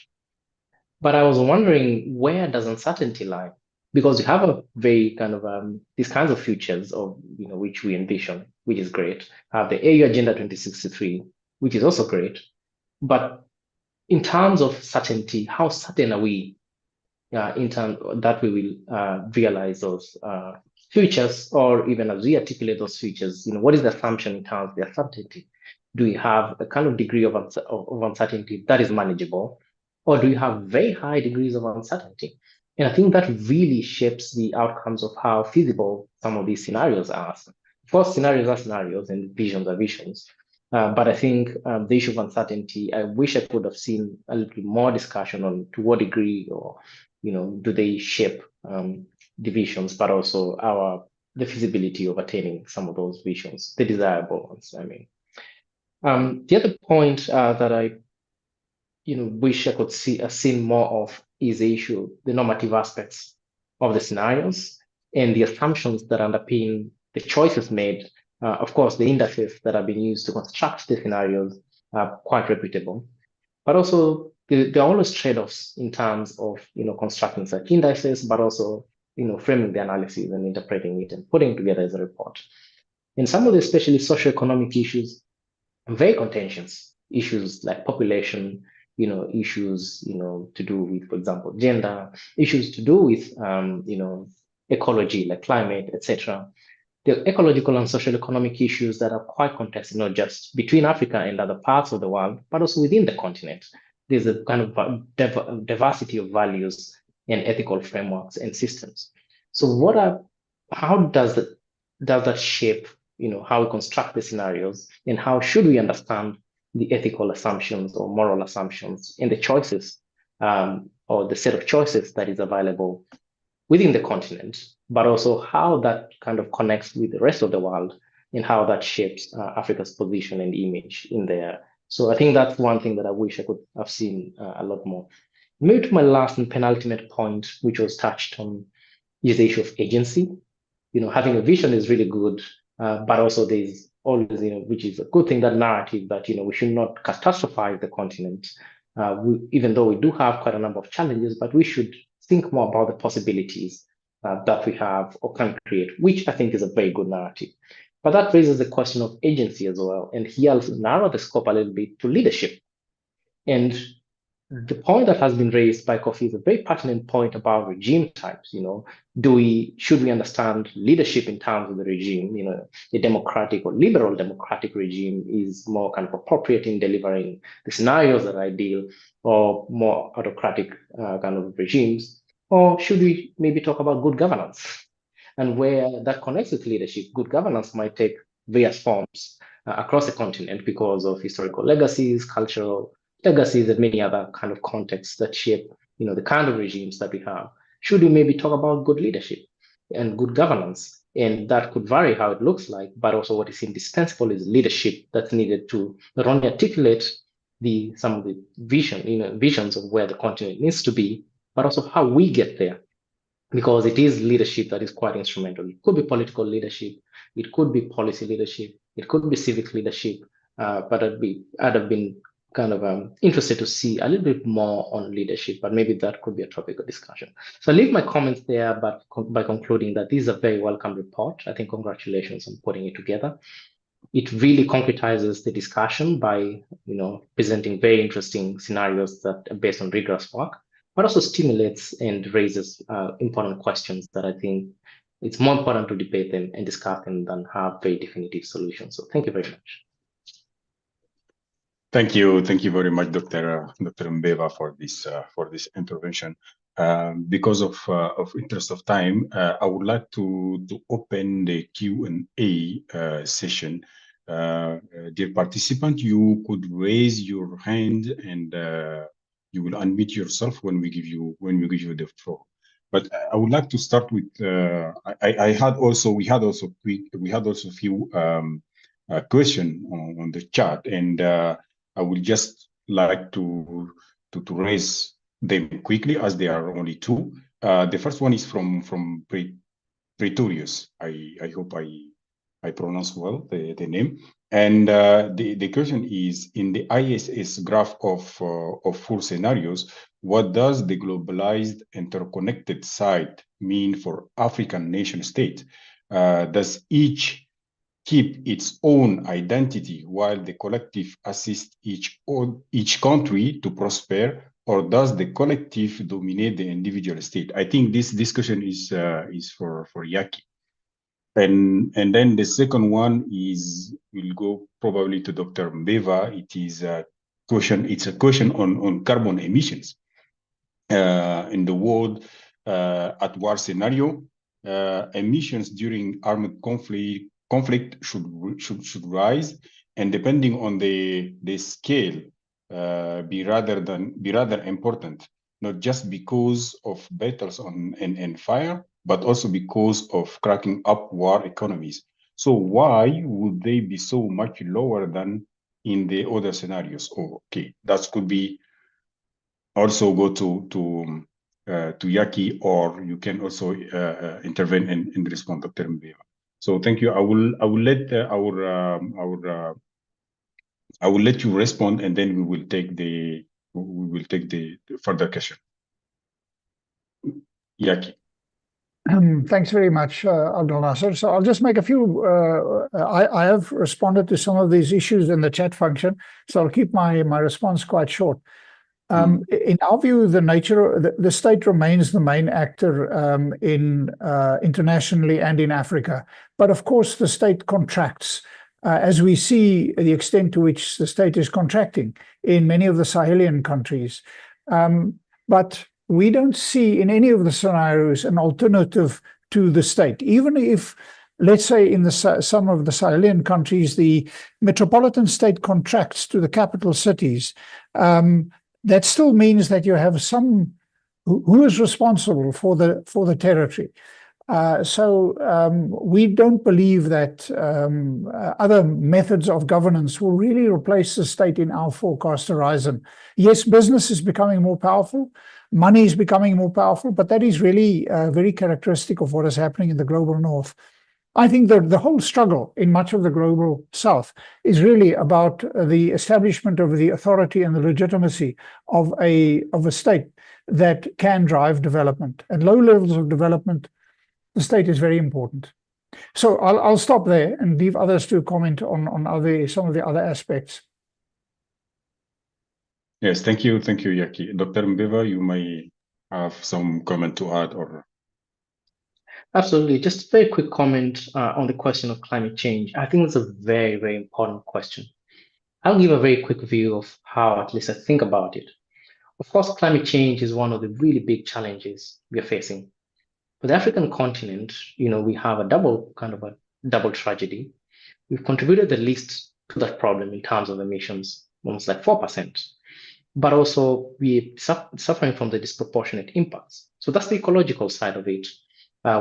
But I was wondering, where does uncertainty lie? Because we have a very kind of these kinds of futures of which we envision, which is great. Have the AU Agenda 2063, which is also great. But in terms of certainty, how certain are we in terms that we will realize those futures, or even as we articulate those futures, what is the assumption in terms of the uncertainty? Do we have a kind of degree of uncertainty that is manageable, or do you have very high degrees of uncertainty? And I think that really shapes the outcomes of how feasible some of these scenarios are. Of course, scenarios are scenarios and visions are visions. But I think the issue of uncertainty, I wish I could have seen a little more discussion on to what degree, or do they shape divisions, but also the feasibility of attaining some of those visions, the desirable ones. I mean, the other point that I wish I could seen more of is the normative aspects of the scenarios and the assumptions that underpin the choices made. Of course, the indices that have been used to construct the scenarios are quite reputable, but also there are always trade-offs in terms of constructing such indices, but also framing the analysis and interpreting it and putting it together as a report. And some of the especially socioeconomic issues, very contentious issues like population, issues to do with, for example, gender, issues to do with ecology like climate, etc. The ecological and social economic issues that are quite contested, not just between Africa and other parts of the world, but also within the continent. There's a kind of diversity of values and ethical frameworks and systems. So how does that shape how we construct the scenarios, and how should we understand the ethical assumptions or moral assumptions and the choices or the set of choices that is available within the continent, but also how that kind of connects with the rest of the world and how that shapes Africa's position and image in there. So I think that's one thing that I wish I could have seen a lot more. Maybe to my last and penultimate point, which was touched on, is the issue of agency. Having a vision is really good, but also there's always, which is a good thing, that narrative that, we should not catastrophize the continent, even though we do have quite a number of challenges, but we should think more about the possibilities that we have or can create, which I think is a very good narrative. But that raises the question of agency as well. And here I'll narrow the scope a little bit to leadership. And the point that has been raised by Kofi is a very pertinent point about regime types. Should we understand leadership in terms of the regime? A democratic or liberal democratic regime is more kind of appropriate in delivering the scenarios that are ideal, or more autocratic kind of regimes? Or should we maybe talk about good governance? And where that connects with leadership, good governance might take various forms across the continent because of historical legacies, cultural legacies, and many other kind of contexts that shape, the kind of regimes that we have. Should we maybe talk about good leadership and good governance? And that could vary how it looks like, but also what is indispensable is leadership that's needed to not only articulate some of the visions of where the continent needs to be, but also how we get there. Because it is leadership that is quite instrumental. It could be political leadership, it could be policy leadership, it could be civic leadership, but I'd have been kind of interested to see a little bit more on leadership, but maybe that could be a topic of discussion. So I'll leave my comments there, but by concluding that this is a very welcome report. I think congratulations on putting it together. It really concretizes the discussion by presenting very interesting scenarios that are based on rigorous work, but also stimulates and raises important questions that I think it's more important to debate them and discuss them than have very definitive solutions. So thank you very much. Thank you very much, Dr. Mbeva, for this intervention. Because of interest of time, I would like to open the Q&A session. Dear participant, you could raise your hand and you will unmute yourself when we give you the floor. But I would like to start with we had also a few questions on the chat, and I would just like to raise them quickly, as there are only two. The first one is from Pretorius. I hope I pronounce well the name. And the question is, in the ISS graph of full scenarios, what does the globalized interconnected side mean for African nation state? Does each keep its own identity while the collective assists each country to prosper, or does the collective dominate the individual state? I think this discussion is for Yaki. And then the second one will go probably to Dr. Mbeva. It's a question on carbon emissions in the world at war scenario. Emissions during armed conflict should rise, and depending on the scale, be rather important, not just because of battles and fire, but also because of cracking up war economies. So why would they be so much lower than in the other scenarios? Oh, okay, that could be also go to Yaki, or you can also intervene and respond, Dr. Mbeva. So thank you. I will let I will let you respond, and then we will take the further question. Yaki. Thanks very much, Abdel Nasser. So I'll just make a few, I have responded to some of these issues in the chat function, so I'll keep my response quite short. In our view, the state remains the main actor internationally and in Africa. But of course, the state contracts, as we see the extent to which the state is contracting in many of the Sahelian countries. But we don't see in any of the scenarios an alternative to the state. Even if, let's say, in some of the Sahelian countries, the metropolitan state contracts to the capital cities, that still means that you have some who is responsible for the territory. So we don't believe that other methods of governance will really replace the state in our forecast horizon. Yes, business is becoming more powerful, money is becoming more powerful, but that is really very characteristic of what is happening in the global north. I think that the whole struggle in much of the global south is really about the establishment of the authority and the legitimacy of a state that can drive development. At low levels of development, the state is very important. So I'll stop there and leave others to comment on some of the other aspects. Yes, thank you, Yaki. Dr. Mbeva, you may have some comment to add, or Absolutely. Just a very quick comment on the question of climate change. I think it's a very, very important question. I'll give a very quick view of how at least I think about it. Of course, climate change is one of the really big challenges we are facing. For the African continent, we have a double tragedy. We've contributed the least to that problem in terms of emissions, almost like 4%. But also we're suffering from the disproportionate impacts. So that's the ecological side of it,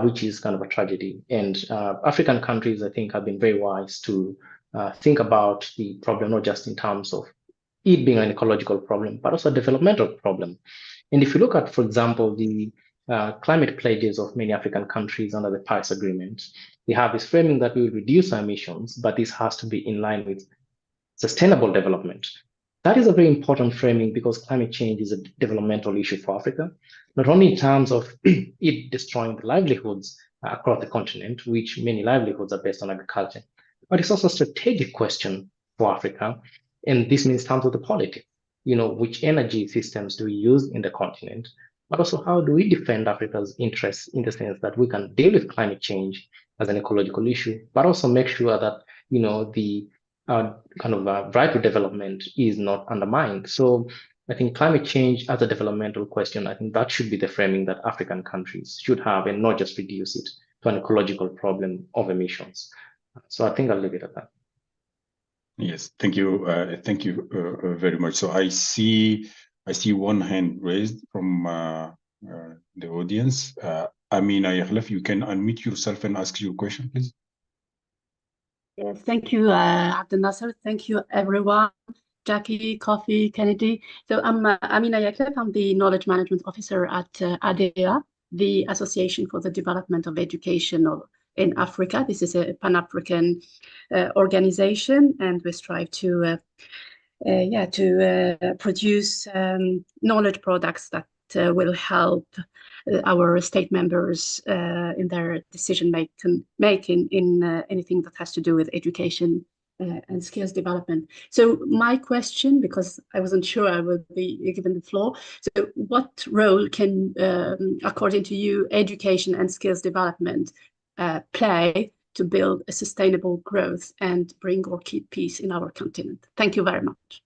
which is kind of a tragedy. And African countries, I think, have been very wise to think about the problem, not just in terms of it being an ecological problem, but also a developmental problem. And if you look at, for example, the climate pledges of many African countries under the Paris Agreement, they have this framing that we will reduce our emissions, but this has to be in line with sustainable development. That is a very important framing because climate change is a developmental issue for Africa, not only in terms of it destroying the livelihoods across the continent, which many livelihoods are based on agriculture, but it's also a strategic question for Africa. And this means in terms of the politics, which energy systems do we use in the continent, but also how do we defend Africa's interests in the sense that we can deal with climate change as an ecological issue, but also make sure that, the right to development is not undermined. So I think climate change as a developmental question, I think that should be the framing that African countries should have and not just reduce it to an ecological problem of emissions. So I think I'll leave it at that. Yes, thank you. Thank you very much. So I see one hand raised from the audience. Amina Yakhlef, you can unmute yourself and ask your question, please. Yes, thank you, Abdel Nasser. Thank you, everyone. Jackie, Kofi, Kennedy. So I'm Amina Yakhlef. I'm the Knowledge Management Officer at AUDA, the Association for the Development of Education in Africa. This is a Pan-African organization, and we strive to produce knowledge products that will help our state members in their decision making in anything that has to do with education and skills development. So my question, because I wasn't sure I would be given the floor, so what role can, according to you, education and skills development play to build a sustainable growth and bring or keep peace in our continent? Thank you very much.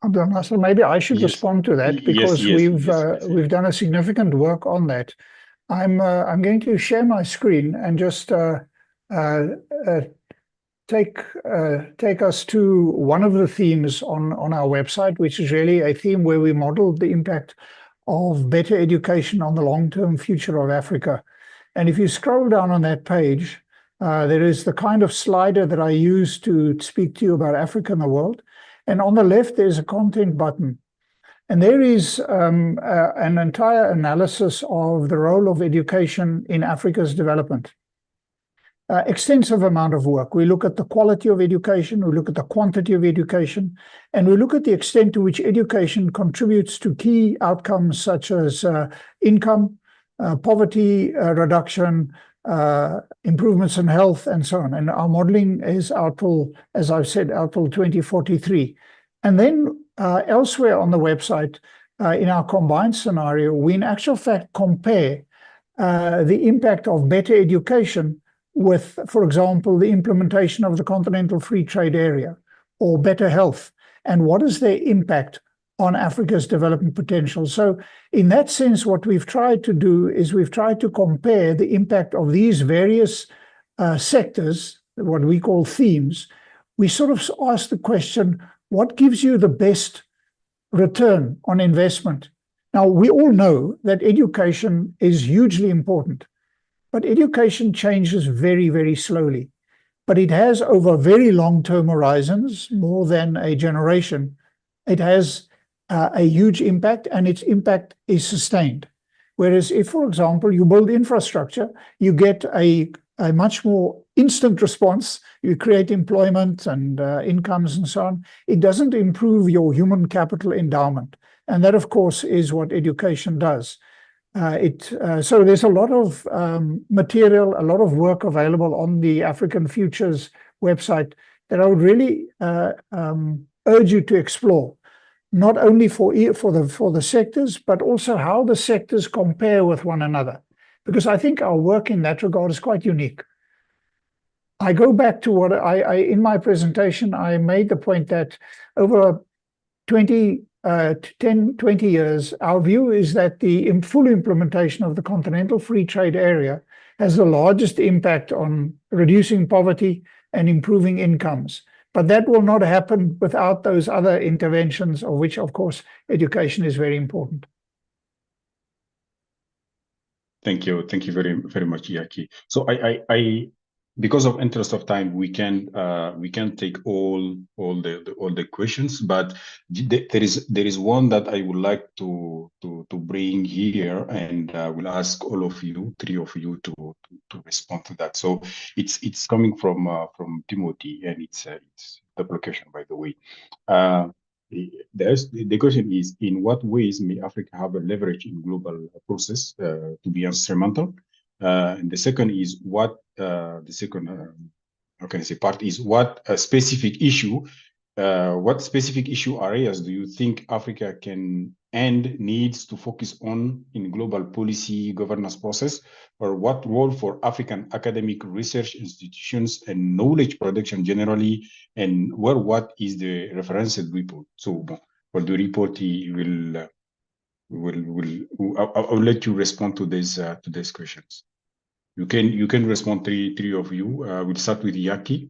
Abdel Nasser, maybe I should respond to that because yes, we've done a significant work on that. I'm going to share my screen and just take us to one of the themes on our website, which is really a theme where we modeled the impact of better education on the long-term future of Africa. And if you scroll down on that page, there is the kind of slider that I use to speak to you about Africa and the world. And on the left, there's a content button. And there is an entire analysis of the role of education in Africa's development. Extensive amount of work. We look at the quality of education, we look at the quantity of education, and we look at the extent to which education contributes to key outcomes such as income, poverty reduction, improvements in health, and so on. And our modeling is out till, as I've said, out till 2043. And then elsewhere on the website, in our combined scenario, we in actual fact compare the impact of better education with, for example, the implementation of the Continental Free Trade Area or better health, and what is their impact on Africa's development potential. So in that sense, what we've tried to do is we've tried to compare the impact of these various sectors, what we call themes. We sort of ask the question, what gives you the best return on investment? Now, we all know that education is hugely important, but education changes very, very slowly. But it has over very long-term horizons, more than a generation. It has a huge impact, and its impact is sustained. Whereas if, for example, you build infrastructure, you get a much more instant response. You create employment and incomes and so on. It doesn't improve your human capital endowment. And that, of course, is what education does. So there's a lot of material, a lot of work available on the African Futures website that I would really urge you to explore, not only for the sectors, but also how the sectors compare with one another, because I think our work in that regard is quite unique. I go back to what in my presentation, I made the point that over 10, 20 years, our view is that the full implementation of the Continental Free Trade Area has the largest impact on reducing poverty and improving incomes. But that will not happen without those other interventions, of which, of course, education is very important. Thank you. Thank you very, very much, Yaki. So because of interest of time, we can take all the questions, but there is one that I would like to bring here, and will ask all of you, three of you, to respond to that. So it's coming from Timothy, and it's duplication, by the way. The question is, in what ways may Africa have a leverage in global process to be instrumental? And the second is what how can I say part is what specific issue areas do you think Africa can and needs to focus on in global policy governance process, or what role for African academic research institutions and knowledge production generally, and what is the referenced report? So for the report, he I'll let you respond to these questions. You can respond, three of you. We'll start with Yaki.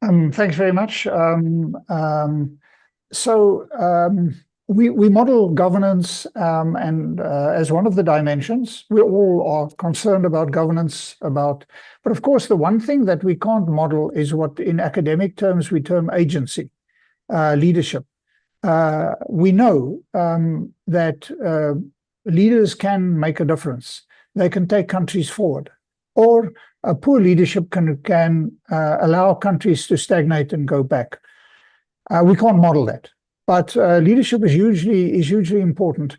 Thanks very much. We model governance and as one of the dimensions. We all are concerned about governance, but of course the one thing that we can't model is what in academic terms we term agency, leadership. We know that leaders can make a difference. They can take countries forward, or a poor leadership can allow countries to stagnate and go back. We can't model that, but leadership is hugely important.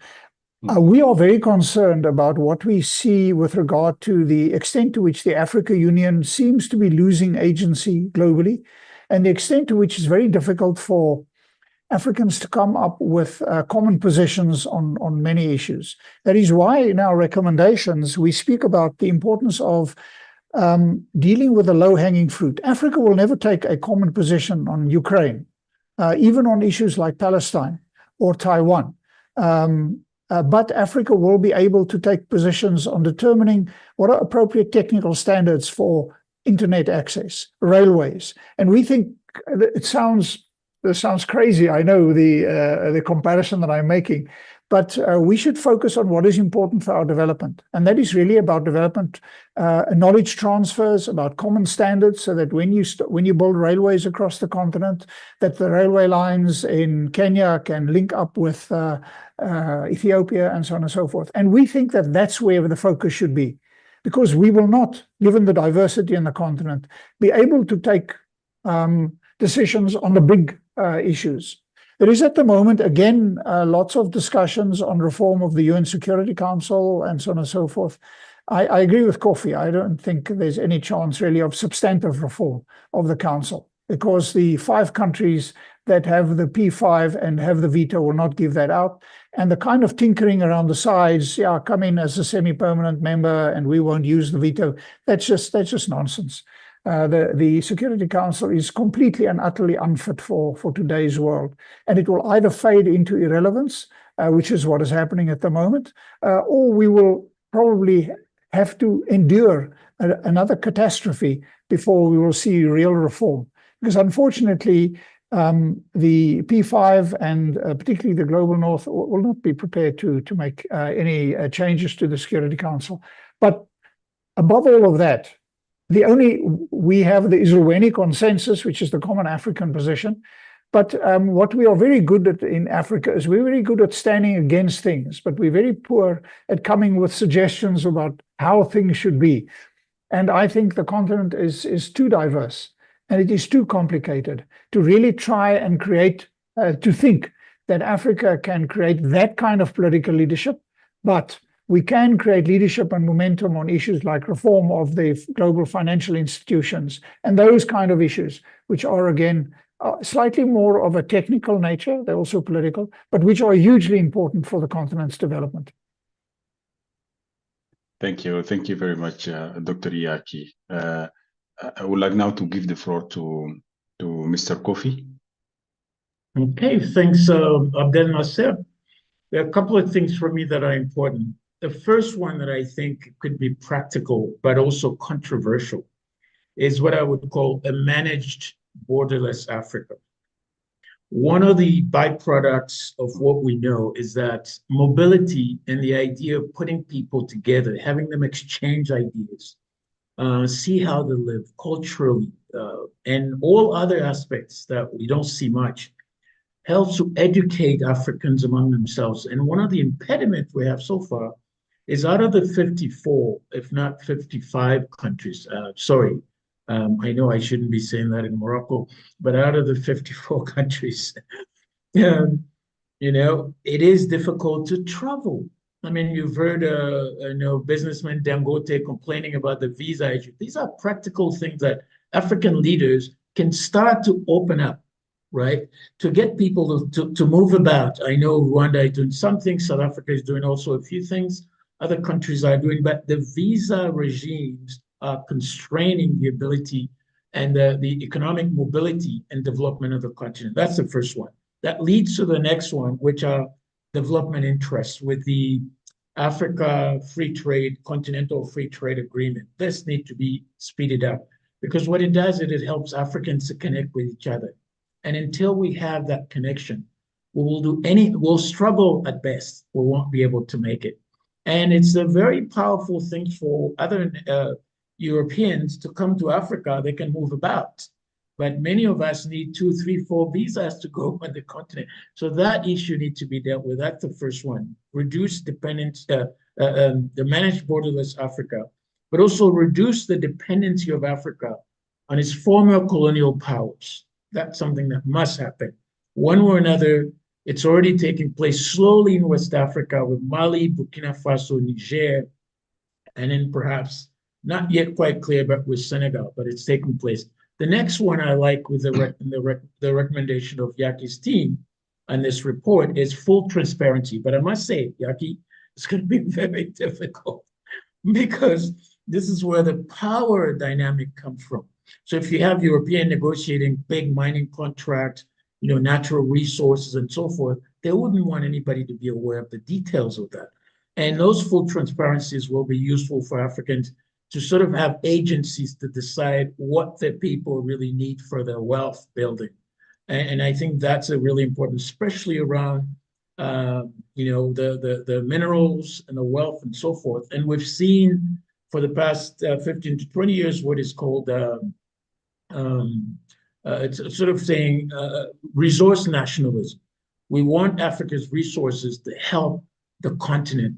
We are very concerned about what we see with regard to the extent to which the African Union seems to be losing agency globally, and the extent to which it's very difficult for Africans to come up with common positions on many issues. That is why in our recommendations, we speak about the importance of dealing with the low-hanging fruit. Africa will never take a common position on Ukraine, even on issues like Palestine or Taiwan. but Africa will be able to take positions on determining what are appropriate technical standards for internet access, railways. And we think it sounds crazy, I know, the comparison that I'm making, but we should focus on what is important for our development. And that is really about development, knowledge transfers, about common standards, so that when you build railways across the continent, that the railway lines in Kenya can link up with Ethiopia and so on and so forth. And we think that that's where the focus should be, because we will not, given the diversity in the continent, be able to take decisions on the big issues. There is at the moment, again, lots of discussions on reform of the UN Security Council and so on and so forth. I agree with Kofi. I don't think there's any chance really of substantive reform of the council, because the 5 countries that have the P5 and have the veto will not give that out. And the kind of tinkering around the sides, come in as a semi-permanent member and we won't use the veto, that's just nonsense. The Security Council is completely and utterly unfit for today's world. And it will either fade into irrelevance, which is what is happening at the moment, or we will probably have to endure another catastrophe before we will see real reform. Because unfortunately, the P5 and particularly the Global North will not be prepared to make any changes to the Security Council. But above all of that, we have the Isleweni consensus, which is the common African position. But what we are very good at in Africa is we're very good at standing against things, but we're very poor at coming with suggestions about how things should be. And I think the continent is too diverse and it is too complicated to really try and create, to think that Africa can create that kind of political leadership, but we can create leadership and momentum on issues like reform of the global financial institutions and those kind of issues, which are, again, slightly more of a technical nature. They're also political, but which are hugely important for the continent's development. Thank you. Thank you very much, Dr. Yaki. I would like now to give the floor to Mr. Kofi. Okay, thanks, Abdel Nasser. There are a couple of things for me that are important. The first one that I think could be practical, but also controversial, is what I would call a managed borderless Africa. One of the byproducts of what we know is that mobility and the idea of putting people together, having them exchange ideas, see how they live culturally, and all other aspects that we don't see much, helps to educate Africans among themselves. And one of the impediments we have so far is out of the 54, if not 55 countries, I know I shouldn't be saying that in Morocco, but out of the 54 countries, it is difficult to travel. I mean, you've heard, businessman Dangote complaining about the visa issue. These are practical things that African leaders can start to open up, right? To get people to move about. I know Rwanda is doing some things, South Africa is doing also a few things, other countries are doing, but the visa regimes are constraining the ability and the economic mobility and development of the continent. That's the first one. That leads to the next one, which are development interests with the Africa Continental Free Trade Agreement. This needs to be speeded up because what it does is it helps Africans to connect with each other. And until we have that connection, we'll struggle at best. We won't be able to make it. And it's a very powerful thing for other Europeans to come to Africa. They can move about. But many of us need 2, 3, 4 visas to go on the continent. So that issue needs to be dealt with. That's the first one. Reduce dependence, the managed borderless Africa, but also reduce the dependency of Africa on its former colonial powers. That's something that must happen. One way or another, it's already taking place slowly in West Africa with Mali, Burkina Faso, Niger, and then perhaps not yet quite clear, but with Senegal, but it's taking place. The next one I like with the recommendation of Yaki's team on this report is full transparency. But I must say, Yaki, it's going to be very difficult because this is where the power dynamic comes from. So if you have European negotiating big mining contracts, natural resources and so forth, they wouldn't want anybody to be aware of the details of that. And those full transparencies will be useful for Africans to sort of have agencies to decide what their people really need for their wealth building. And I think that's a really important, especially around the minerals and the wealth and so forth. And we've seen for the past 15 to 20 years what is called it's sort of saying resource nationalism. We want Africa's resources to help the continent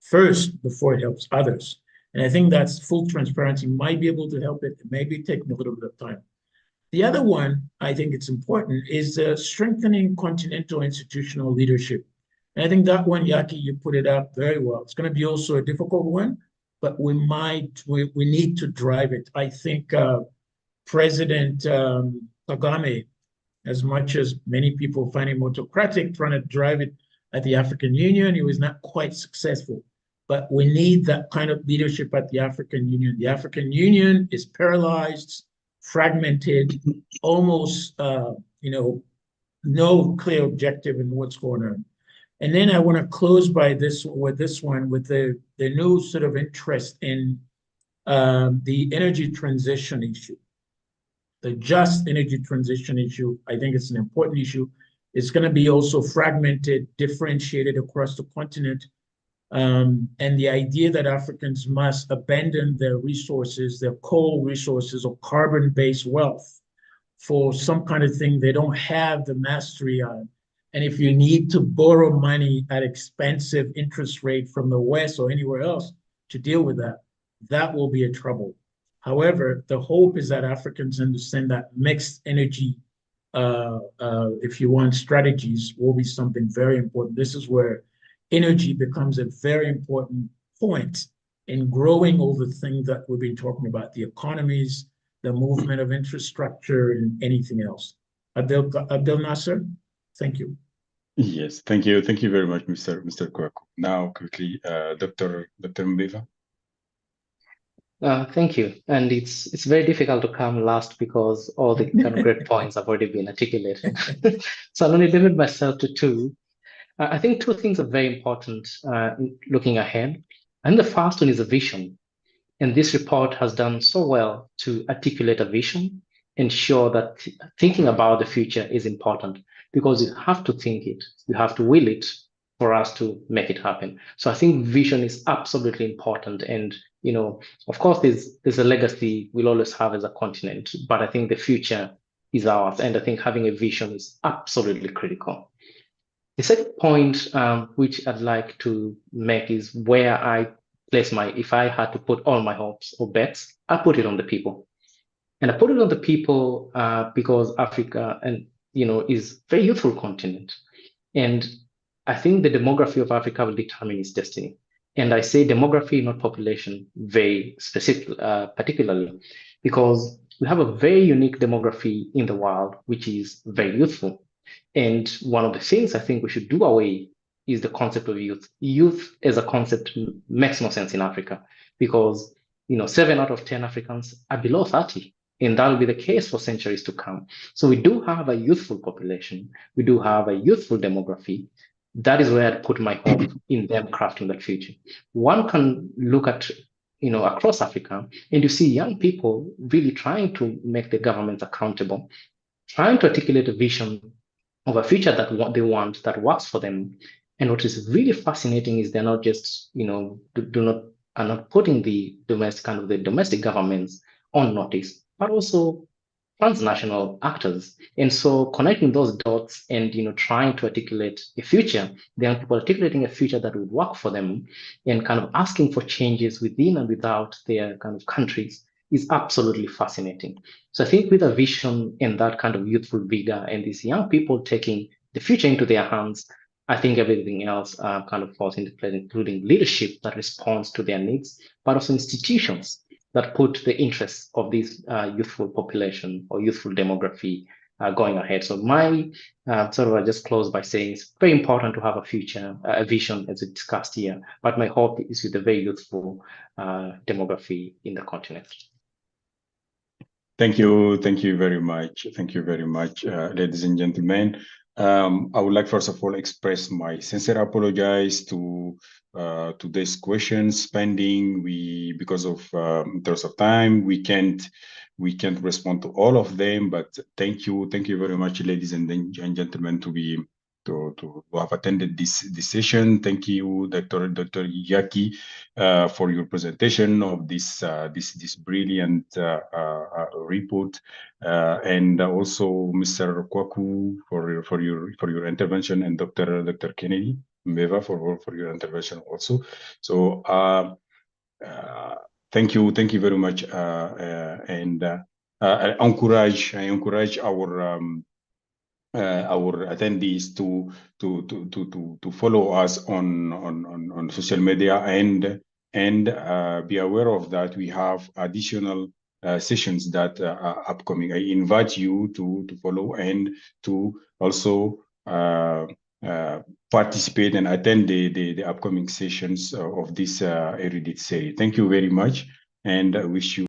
first before it helps others. And I think that's full transparency might be able to help it. It may be taking a little bit of time. The other one, I think it's important, is strengthening continental institutional leadership. And I think that one, Yaki, you put it up very well. It's going to be also a difficult one, but we need to drive it. I think President Kagame, as much as many people find him autocratic, trying to drive it at the African Union, he was not quite successful. But we need that kind of leadership at the African Union. The African Union is paralyzed, fragmented, almost no clear objective in what's going on. And then I want to close with this one with the new sort of interest in the energy transition issue. The just energy transition issue, I think it's an important issue. It's going to be also fragmented, differentiated across the continent. And the idea that Africans must abandon their resources, their coal resources or carbon-based wealth for some kind of thing they don't have the mastery on. And if you need to borrow money at expensive interest rate from the West or anywhere else to deal with that, that will be a trouble. However, the hope is that Africans understand that mixed energy, if you want, strategies will be something very important. This is where energy becomes a very important point in growing all the things that we've been talking about, the economies, the movement of infrastructure, and anything else. Abdel Nasser, thank you. Yes, thank you. Thank you very much, Mr. Kwaku. Now, quickly, Dr. Mbiva. Thank you. And it's very difficult to come last because all the kind of great points have already been articulated. So I'm going to limit myself to two. I think two things are very important looking ahead. And the first one is a vision. And this report has done so well to articulate a vision, ensure that thinking about the future is important because you have to think it, you have to will it for us to make it happen. So I think vision is absolutely important. And, of course, there's a legacy we'll always have as a continent, but I think the future is ours. And I think having a vision is absolutely critical. The second point, which I'd like to make is where I place if I had to put all my hopes or bets, I put it on the people. And I put it on the people because Africa is a very youthful continent. And I think the demography of Africa will determine its destiny. And I say demography, not population, very specific, particularly because we have a very unique demography in the world, which is very youthful. And one of the things I think we should do away is the concept of youth. Youth as a concept makes no sense in Africa because 7 out of 10 Africans are below 30. And that will be the case for centuries to come. So we do have a youthful population. We do have a youthful demography. That is where I put my hope in them crafting that future. One can look at, across Africa, and you see young people really trying to make the governments accountable, trying to articulate a vision of a future that they want, that works for them. And what is really fascinating is they're not just, are not putting the domestic governments on notice, but also transnational actors. And so connecting those dots and, trying to articulate a future, the young people articulating a future that would work for them and kind of asking for changes within and without their kind of countries is absolutely fascinating. So I think with a vision and that kind of youthful vigor and these young people taking the future into their hands, I think everything else kind of falls into place, including leadership that responds to their needs, but also institutions that put the interests of this youthful population or youthful demography going ahead. So my I just close by saying it's very important to have a future, a vision as we discussed here, but my hope is with a very youthful demography in the continent. Thank you very much. Thank you very much, ladies and gentlemen. I would like first of all express my sincere apologies to today's questions pending. Because of terms of time, we can't respond to all of them. But thank you very much, ladies and gentlemen, to have attended this session. Thank you, Dr. Yaki, for your presentation of this brilliant report, and also Mr. Kwaku for your intervention, and Dr. Kennedy Mbeva for your intervention also. So thank you very much, and I encourage our attendees to follow us on social media, and be aware of that we have additional sessions that are upcoming. I invite you to follow and to also participate and attend the upcoming sessions of this Erudite series. Thank you very much, and I wish you